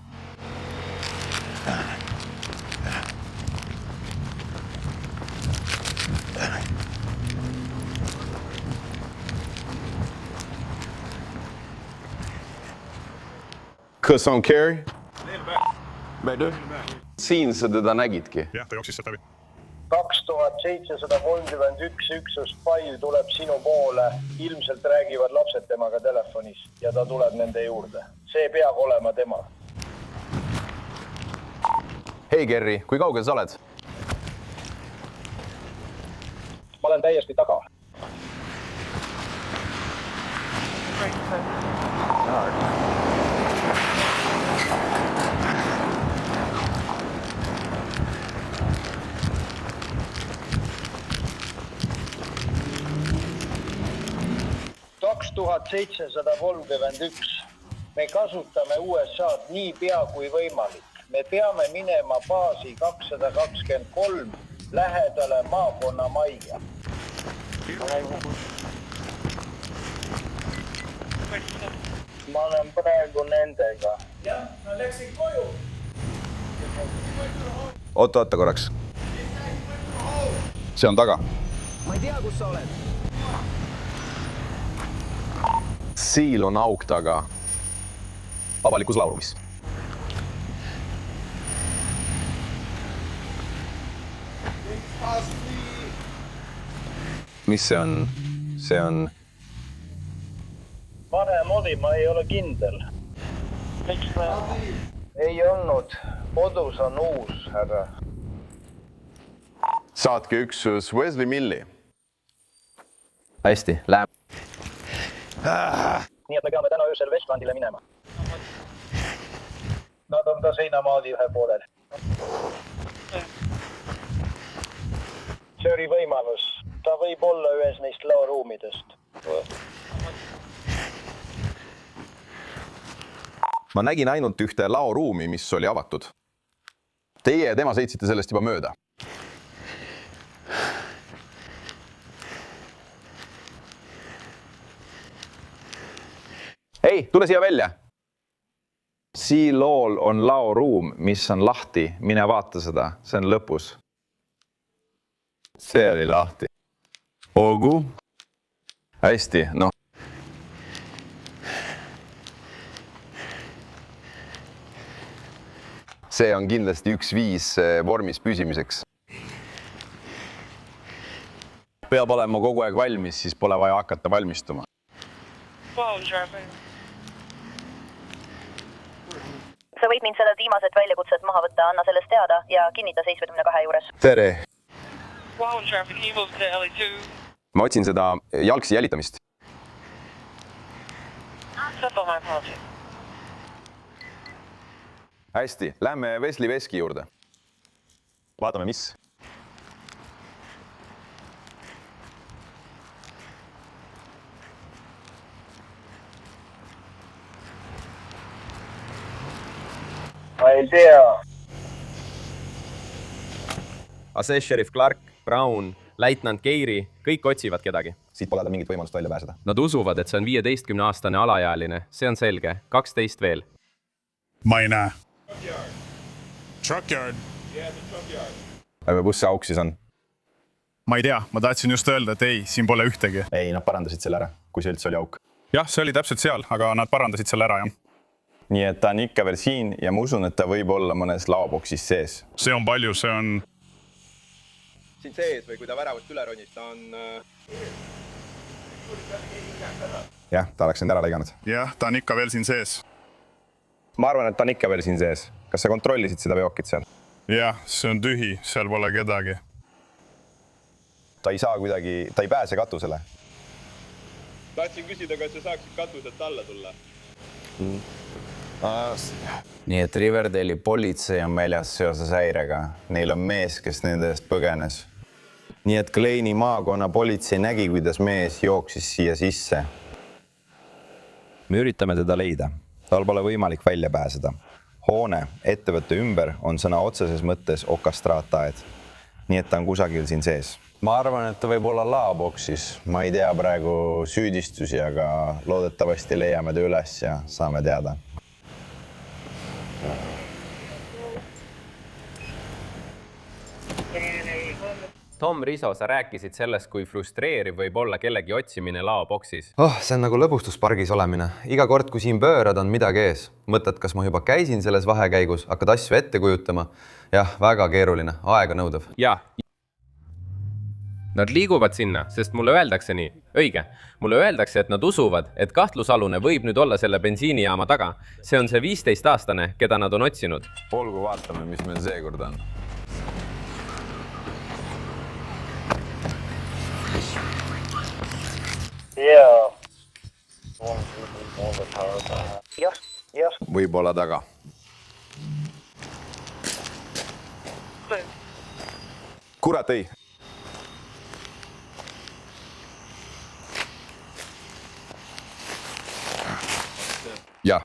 Kas on Carey? Siin sa teda nägidki? Jah, ta jooksis sealt läbi. 2731 üksust Pai tuleb sinu poole. Ilmselt räägivad lapsed temaga telefonis ja ta tuleb nende juurde. See peab olema tema. Hei, Kerri, kui kaugel sa oled? Ma olen täiesti taga. ...2731. Me kasutame USA'd nii pea kui võimalik. Me peame minema baasi 223 lähedale maakonna majja. Ma olen praegu nendega. jah, ma läksin koju. Oota korraks. See on taga. Ma ei tea, kus sa oled. Siil on auk taga. Avalikus laurumis. Mis see on? See on... Vanem oli, ma ei ole kindel. Miks me... Ei olnud. Kodus on uus, härra. Saatke üksus Wesley Milli. Hästi, läheb. Nii et me peame täna öösel Westlandile minema. Nad on ta seinamaali ühe poolel. See oli võimalus. Ta võib olla ühes neist laoruumidest. Ma nägin ainult ühte laoruumi, mis oli avatud. Teie ja tema sõitsite sellest juba mööda. Hei, tule siia välja! Siilool on laoruum, mis on lahti. Mine vaata seda, see on lõpus. See oli lahti. Ogu? Hästi, noh. See on kindlasti üks viis vormis püsimiseks. Peab olema kogu aeg valmis, siis pole vaja hakata valmistuma. Sa võid mind sellelt viimased väljakutset maha võtta, anna sellest teada ja kinnita 72 juures. Tere! Ma otsin seda jalgsi jälitamist. Hästi, lähme Wesley Veski juurde. Vaatame, mis. Ma ei tea. Ase Sheriff Clark, Brown, Leitnant Geary, kõik otsivad kedagi. Siit pole mingit võimalust välja pääseda. Nad usuvad, et see on 15-aastane alaealine. See on selge. 12 veel. Ma ei näe. Truckyard. Kus see auk siis on? Ma ei tea, ma tahtsin just öelda, et ei, siin pole ühtegi. Ei, nad parandasid selle ära, kui see üldse oli auk. Jah, see oli täpselt seal, aga nad parandasid selle ära, jah. Nii et ta on ikka veel siin ja ma usun, et ta võib olla mõnes laoboksis sees. See on palju, see on... Siin sees või kui ta väravast üle ronis, ta on... Jah, ta oleks end ära lõiganud. Jah, ta on ikka veel siin sees. Ma arvan, et ta on ikka veel siin sees. Kas sa kontrollisid seda veokit seal? Jah, see on tühi, seal pole kedagi. Ta ei saa kuidagi, ta ei pääse katusele. Tahtsin küsida, kas sa saaksid katuselt alla tulla? Nii et Riverdale'i politsei on väljas seoses häirega. Neil on mees, kes nende eest põgenes. Nii et Kleini maakonna politsei nägi, kuidas mees jooksis siia sisse. Me üritame teda leida. Tal pole võimalik välja pääseda. Hoone ettevõtte ümber on sõna otseses mõttes okastraataed. Nii et ta on kusagil siin sees. Ma arvan, et ta võib olla laoboksis. Ma ei tea praegu süüdistusi, aga loodetavasti leiame ta üles ja saame teada. Tom Riso, sa rääkisid sellest, kui frustreeriv võib olla kellegi otsimine laoboksis. See on nagu lõbustuspargis olemine. Iga kord, kui siin pöörad, on midagi ees. Mõtled, kas ma juba käisin selles vahekäigus, hakkad asju ette kujutama. Jah, väga keeruline, aega nõudav. Jah. Nad liiguvad sinna, sest mulle öeldakse nii. Õige. Mulle öeldakse, et nad usuvad, et kahtlusalune võib nüüd olla selle bensiinijaama taga. See on see 15-aastane, keda nad on otsinud. Olgu, vaatame, mis meil seekord on. Jah. Võib olla taga. Kurat, ei. Jah.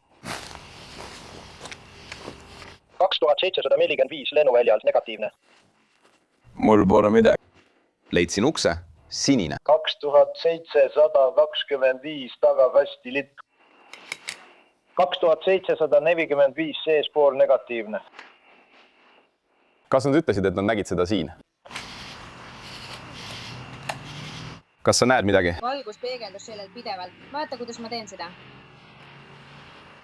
2745 lennuväljalt negatiivne. Mul pole midagi. Leidsin ukse. Sinine. 2725 tagakasti litt. 2745 seespool negatiivne. Kas nad ütlesid, et nad nägid seda siin? Kas sa näed midagi? Valgus peegeldus sellel pidevalt. Vaata, kuidas ma teen seda.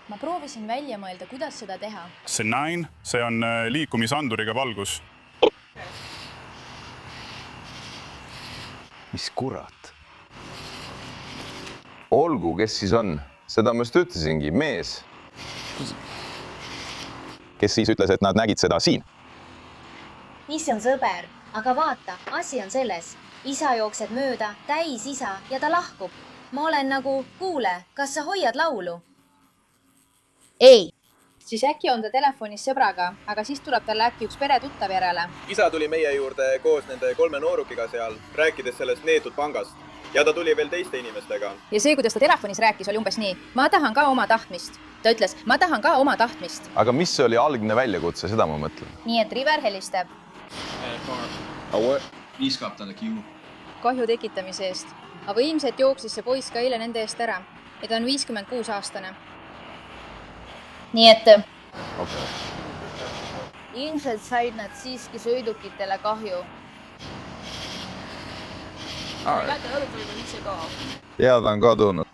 Ma proovisin välja mõelda, kuidas seda teha. See 9, see on liikumisanduriga valgus. Mis kurat? Olgu, kes siis on? Seda ma just ütlesingi, mees. Kes siis ütles, et nad nägid seda siin? Mis on sõber? Aga vaata, asi on selles. Isa jookseb mööda, täis isa ja ta lahkub. Ma olen nagu, kuule, kas sa hoiad laulu? Ei. Siis äkki on ta telefonis sõbraga, aga siis tuleb talle äkki üks peretuttav järele. Isa tuli meie juurde koos nende 3 noorukiga seal, rääkides sellest neetud pangast. Ja ta tuli veel teiste inimestega. Ja see, kuidas ta telefonis rääkis, oli umbes nii. Ma tahan ka oma tahtmist. Ta ütles, ma tahan ka oma tahtmist. Aga mis oli algne väljakutse, seda ma mõtlen. Nii, et River helistab. Viskab talle kiu. Kahju tekitamise eest. Aga ilmselt jooksis see poiss ka eile nende eest ära. Ja ta on 56 aastane. Nii et ilmselt said nad siiski sõidukitele kahju. Ja ta on kadunud.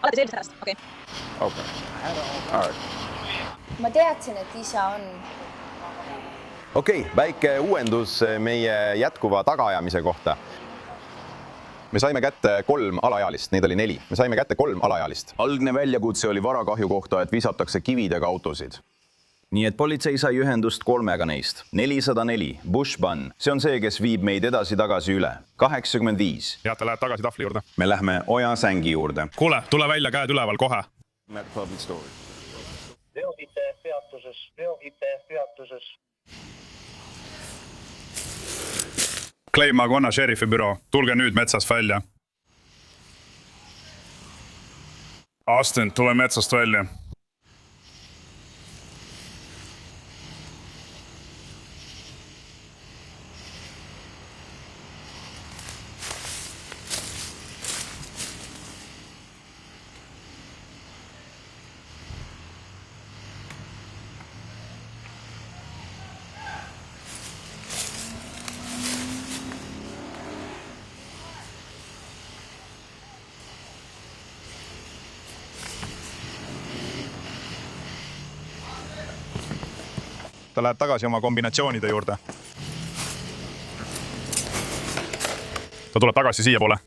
Alates eelmist ärast, okei. Ma teadsin, et isa on. Okei, väike uuendus meie jätkuva tagaajamise kohta. Me saime kätte 3 alaealist, neid oli 4. Me saime kätte 3 alaealist. Algne väljakutse oli varakahju kohta, et visatakse kividega autosid. Nii et politsei sai ühendust 3 neist. 404, Bushban. See on see, kes viib meid edasi-tagasi üle. 85. Ja, ta läheb tagasi tahvli juurde. Me lähme Oja sängi juurde. Kuule, tule välja, käed üleval kohe. Veokite peatuses. Clay Magona šerifi büroo. Tulge nüüd metsast välja. Austin, tule metsast välja. Ta läheb tagasi oma kombinatsioonide juurde. Ta tuleb tagasi siia poole.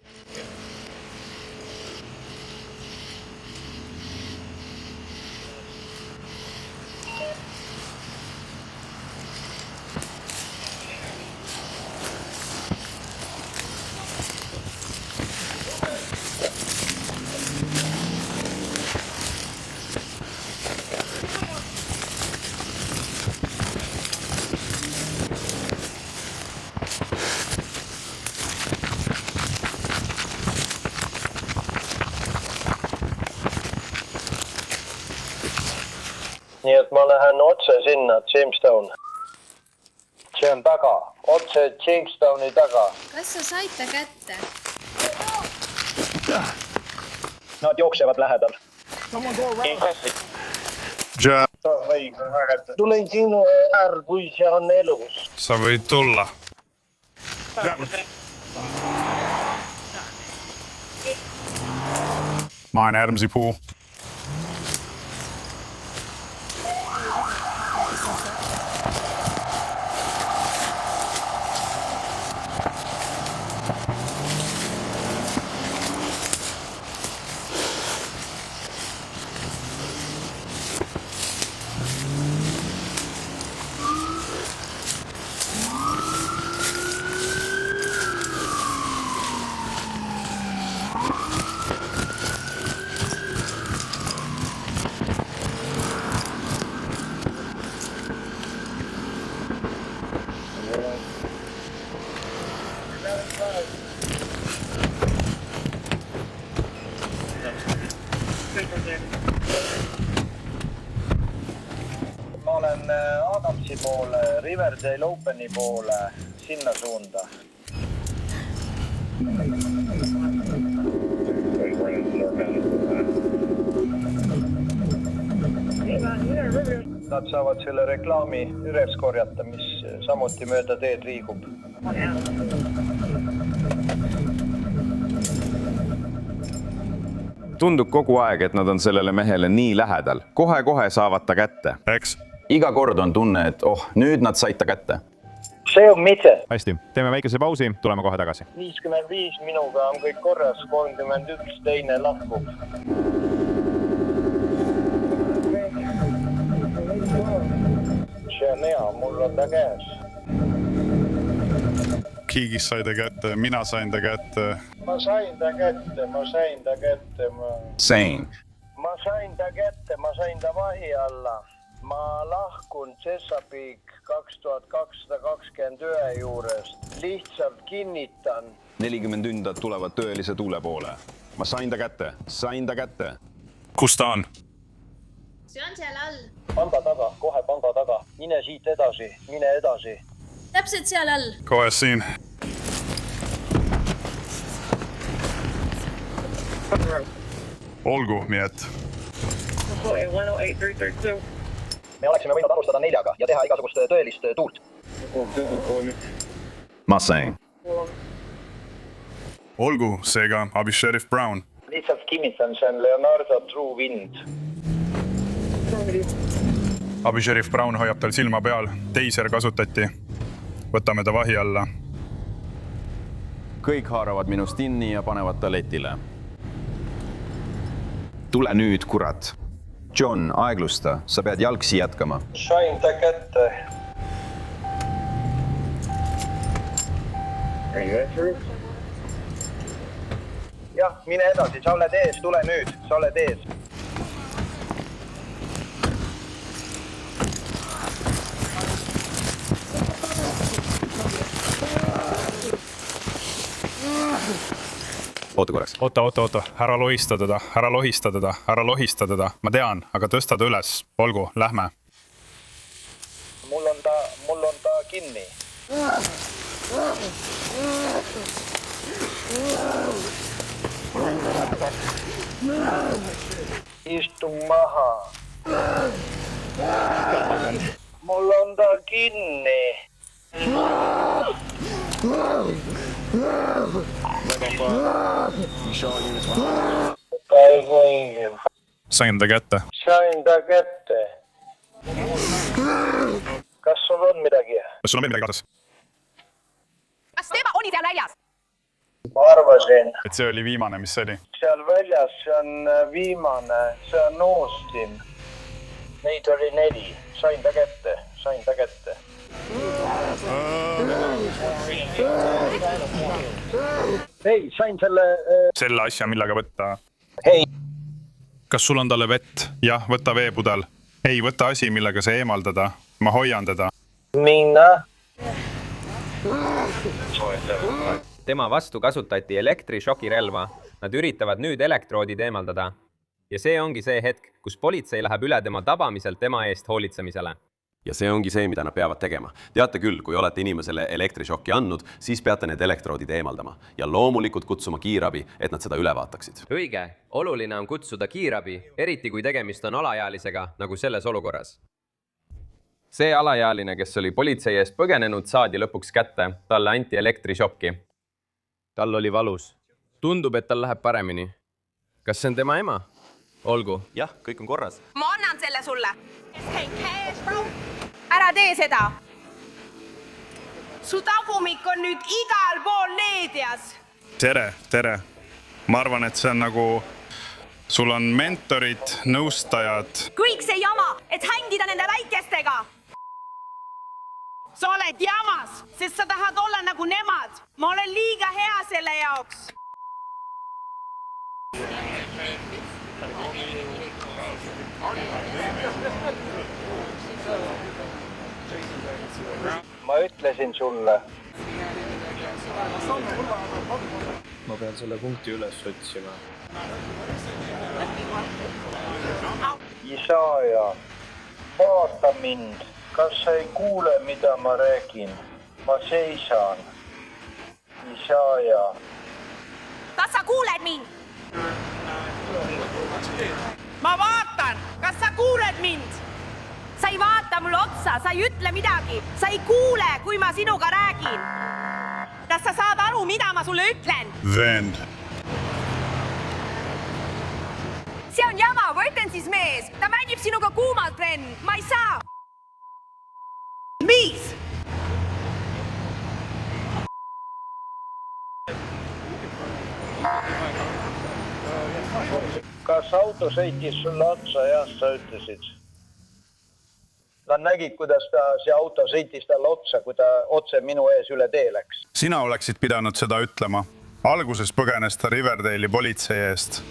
Nii et ma lähen otse sinna, Jamestown. See on taga, otse Jamestowni taga. Kas sa said ta kätte? Nad jooksevad lähedal. Tulen sinu äär, kui see on elus. Sa võid tulla. Ma olen äärmsi puu. Ma olen Adamsi poole, Riverdale Openi poole, sinna suunda. Nad saavad selle reklaami üles korjata, mis samuti mööda teed liigub. Tundub kogu aeg, et nad on sellele mehele nii lähedal. Kohe-kohe saavad ta kätte. Eks? Iga kord on tunne, et nüüd nad said ta kätte. See on mitte. Hästi, teeme väikese pausi, tuleme kohe tagasi. 55 minuga on kõik korras, 31 teine lahkub. See on hea, mul on ta käes. Kiigis sai ta kätte, mina sain ta kätte. Ma sain ta kätte. Same. Ma sain ta kätte, ma sain ta vahi alla. Ma lahkun Chesapeake 2221 juurest. Lihtsalt kinnitan. 40 tündad tulevad tõelise tuule poole. Ma sain ta kätte. Kus ta on? See on seal all. Panga taga, kohe panga taga. Mine siit edasi, mine edasi. Täpselt seal all. Kohe siin. Olgu, nii et. Me oleksime võinud alustada 4 ja teha igasugust tõelist tuult. Ma sain. Olgu, seega abi Sheriff Brown. Lihtsalt kinnitan, see on Leonardo True Wind. Abi Sheriff Brown hoiab tal silma peal. Teiser kasutati. Võtame ta vahi alla. Kõik haaravad minust inni ja panevad ta letile. Tule nüüd, kurat. John, aeglusta. Sa pead jalgsi jätkama. Sain ta kätte. Jah, mine edasi. Sa oled ees. Tule nüüd. Sa oled ees. Oota korraks. Oota. Ära lohista teda. Ma tean, aga tõsta ta üles. Olgu, lähme. Mul on ta kinni. Istu maha. Mul on ta kinni. Sain ta kätte. Kas sul on midagi? Kas sul on midagi kaasas? Kas tema oli seal väljas? Ma arvasin. Et see oli viimane, mis see oli? Seal väljas, see on viimane. See on Austin. Neid oli 4. Sain ta kätte. Hei, sain selle asja, millega võtta. Hei. Kas sul on talle vett? Jah, võta veepudel. Ei, võta asi, millega see eemaldada. Ma hoian teda. Minna. Tema vastu kasutati elektrišokirelva. Nad üritavad nüüd elektroodid eemaldada. Ja see ongi see hetk, kus politsei läheb üle tema tabamiselt tema eest hoolitsemisele. Ja see ongi see, mida nad peavad tegema. Teate küll, kui olete inimesele elektrišokki andnud, siis peate need elektroodid eemaldama. Ja loomulikult kutsuma kiirabi, et nad seda üle vaataksid. Õige, oluline on kutsuda kiirabi, eriti kui tegemist on alaealisega, nagu selles olukorras. See alaealine, kes oli politsei eest põgenenud, saadi lõpuks kätte. Talle anti elektrišokki. Tal oli valus. Tundub, et tal läheb paremini. Kas see on tema ema? Olgu. Jah, kõik on korras. Ma annan selle sulle. Ära tee seda. Su tagumik on nüüd igal pool meedias. Tere. Ma arvan, et see on nagu... Sul on mentorid, nõustajad. Kõik see jama, et hängida nende väikestega. Sa oled jamas, sest sa tahad olla nagu nemad. Ma olen liiga hea selle jaoks. Ma ütlesin sulle. Ma pean selle punkti üles otsima. Isaaja, vaata mind. Kas sa ei kuule, mida ma räägin? Ma seisan. Isaaja. Kas sa kuuled mind? Ma vaatan! Kas sa kuuled mind? Sa ei vaata mulle otsa, sa ei ütle midagi. Sa ei kuule, kui ma sinuga räägin. Kas sa saad aru, mida ma sulle ütlen? Vend. See on jama, ma ütlen siis mees. Ta mängib sinuga kuumalt, Ren. Ma ei saa. Mis? Kas auto sõitis sulle otsa, jah, sa ütlesid? Nad nägid, kuidas see auto sõitis talle otsa, kui ta otse minu ees üle tee läks. Sina oleksid pidanud seda ütlema. Alguses põgenes ta Riverdale'i politsei eest.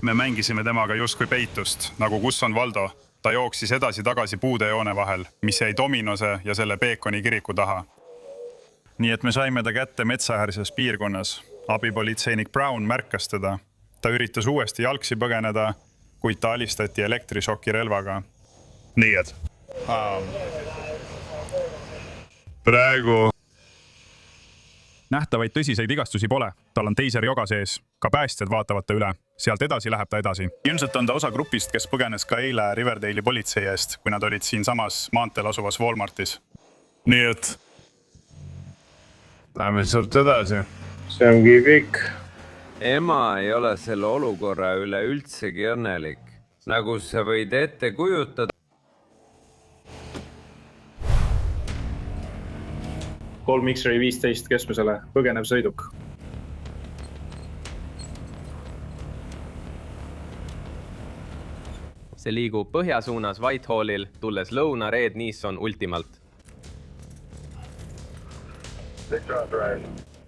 Me mängisime temaga justkui peitust, nagu kus on Valdo. Ta jooksis edasi-tagasi puudejoone vahel, mis jäi Dominose ja selle Peekoni kiriku taha. Nii et me saime ta kätte metsaäärses piirkonnas. Abipolitseinik Brown märkas teda. Ta üritas uuesti jalgsi põgeneda, kuid ta alistati elektrišoki relvaga. Nii et praegu nähtavaid tõsiseid igastusi pole. Tal on teiser joga sees. Ka päästjad vaatavad ta üle. Sealt edasi läheb ta edasi. Ilmselt on ta osa grupist, kes põgenes ka eile Riverdale'i politsei eest, kui nad olid siin samas maanteel asuvas Walmartis. Nii et läheme sealt edasi. See ongi kõik. Ema ei ole selle olukorra üle üldsegi õnnelik. Nagu sa võid ette kujutada. 3 X-ray 15 keskmisele põgenev sõiduk. See liigub põhja suunas Whitehallil, tulles lõuna Red Nissan Ultimalt.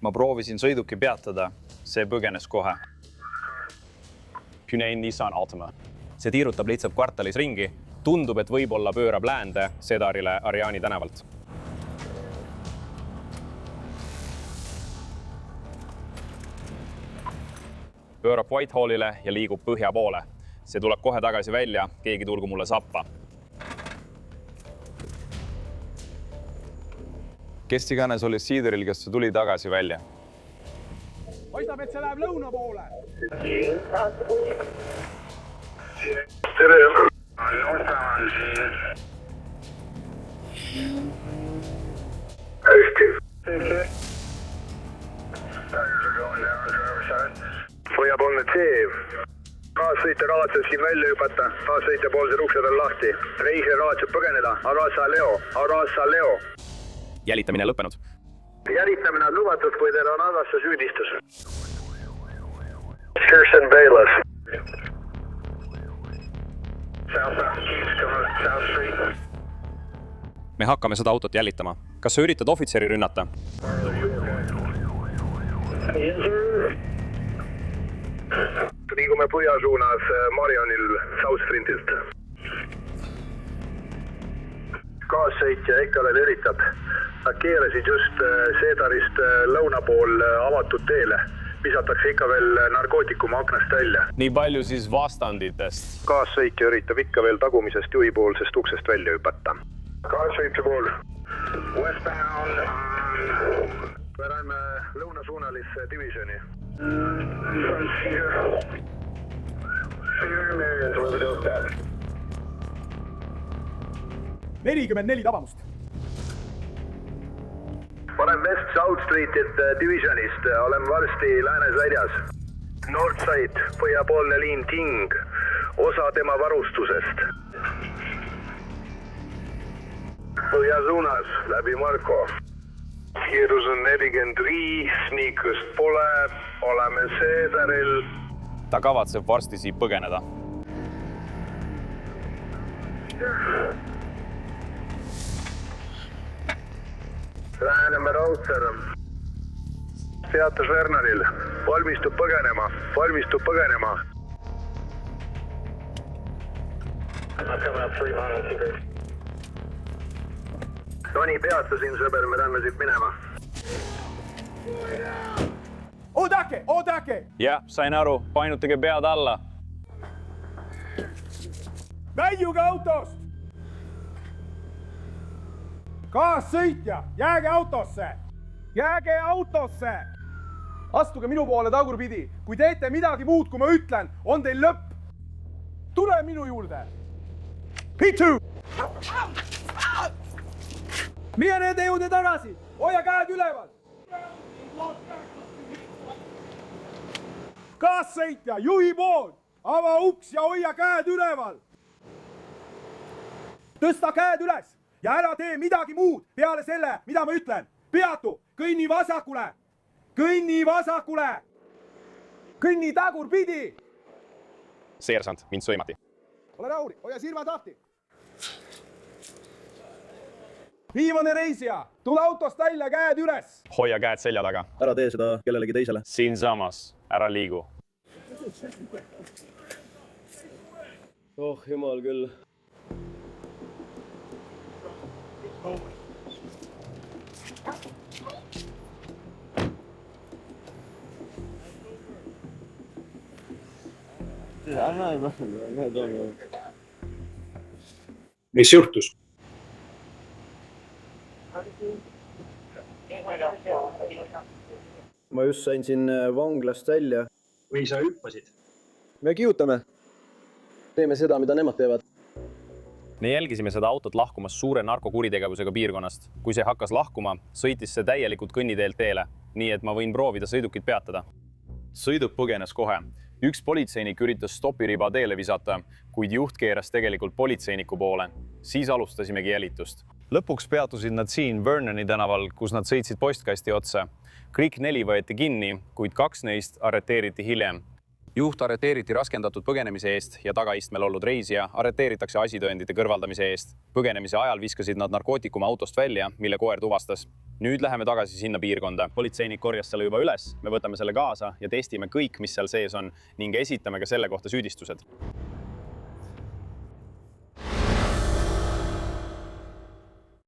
Ma proovisin sõiduki peatada. See põgenes kohe. Hyundai Nissan Altima. See tiirutab lihtsalt kvartalis ringi. Tundub, et võib-olla pöörab läände Sedarile Ariani tänavalt. Pöörab Whitehallile ja liigub põhja poole. See tuleb kohe tagasi välja, keegi tulgu mulle sappa. Kes iganes oli Seederil, kes tuli tagasi välja? Paistab, et see läheb lõuna poole. Tere! Hästi. Põhjapoolne C. Kaassõitja kavatseb siin välja hüpata. Kaassõitja poolsed uksed on lahti. Reisija kavatseb põgeneda. Arasa Leo. Jälitamine lõppenud. Jälitamine on lubatud, kui teil on Arasa süüdistus. Kirsten Bayless. Me hakkame seda autot jälitama. Kas sa üritad ohvitseri rünnata? Liigume põhja suunas Marionil South Sprintilt. Kaassõitja ikka veel üritab. Nad keerasid just Sedarist lõuna pool avatud teele. Visatakse ikka veel narkootikuma aknast välja. Nii palju siis vastanditest. Kaassõitja üritab ikka veel tagumisest juhipoolsest uksest välja hüpata. Kaassõitja pool. Westbound. Pärame lõunasuunalisse divisioni. 44 tabamust. Olen West South Streetilt divisionist. Olen varsti läänes väljas. Northside, põhjapoolne liin King. Osa tema varustusest. Põhjasuunas läbi Marko. Kiirus on 43, sniikust pole. Oleme Sedaril. Ta kavatseb varsti siit põgeneda. Läheneme Raudser. Teatas Wernaril. Valmistub põgenema. Toni, peatasin, sõber, me lähme siit minema. Oodake! Jah, sain aru. Painutage pead alla. Väljuge autost! Kaassõitja, jääge autosse! Astuge minu poole tagurpidi. Kui teete midagi muud, kui ma ütlen, on teil lõpp. tule minu juurde. Pitu! Mine nende juurde tagasi, hoia käed üleval. Kaassõitja, juhi pool, ava uks ja hoia käed üleval. Tõsta käed üles ja ära tee midagi muud peale selle, mida ma ütlen. Peatu, kõnni vasakule, kõnni vasakule, kõnni tagurpidi. Seersant, mind sõimati. Ole rauri, hoia silmad lahti. Viimane reisija, tule autost välja, käed üles. Hoia käed selja taga. Ära tee seda kellelegi teisele. Siinsamas, ära liigu. Oh, jumal küll. Mis juhtus? Ma just sain siin vanglast välja. Või sa hüppasid? Me kiutame. Teeme seda, mida nemad teevad. Me jälgisime seda autot lahkumas suure narkokuritegevusega piirkonnast. Kui see hakkas lahkuma, sõitis see täielikult kõnniteelt teele, nii et ma võin proovida sõidukit peatada. Sõiduk põgenes kohe. Üks politseinik üritas stopiriba teele visata, kuid juht keeras tegelikult politseiniku poole. Siis alustasimegi jälitust. Lõpuks peatusid nad siin Vernoni tänaval, kus nad sõitsid postkasti otsa. Kõik 4 võeti kinni, kuid 2 neist arreteeriti hiljem. Juht arreteeriti raskendatud põgenemise eest ja tagaistmel olnud reisija arreteeritakse asitõendite kõrvaldamise eest. Põgenemise ajal viskasid nad narkootikuma autost välja, mille koer tuvastas. Nüüd läheme tagasi sinna piirkonda. Politseinik korjas selle juba üles, me võtame selle kaasa ja testime kõik, mis seal sees on ning esitame ka selle kohta süüdistused.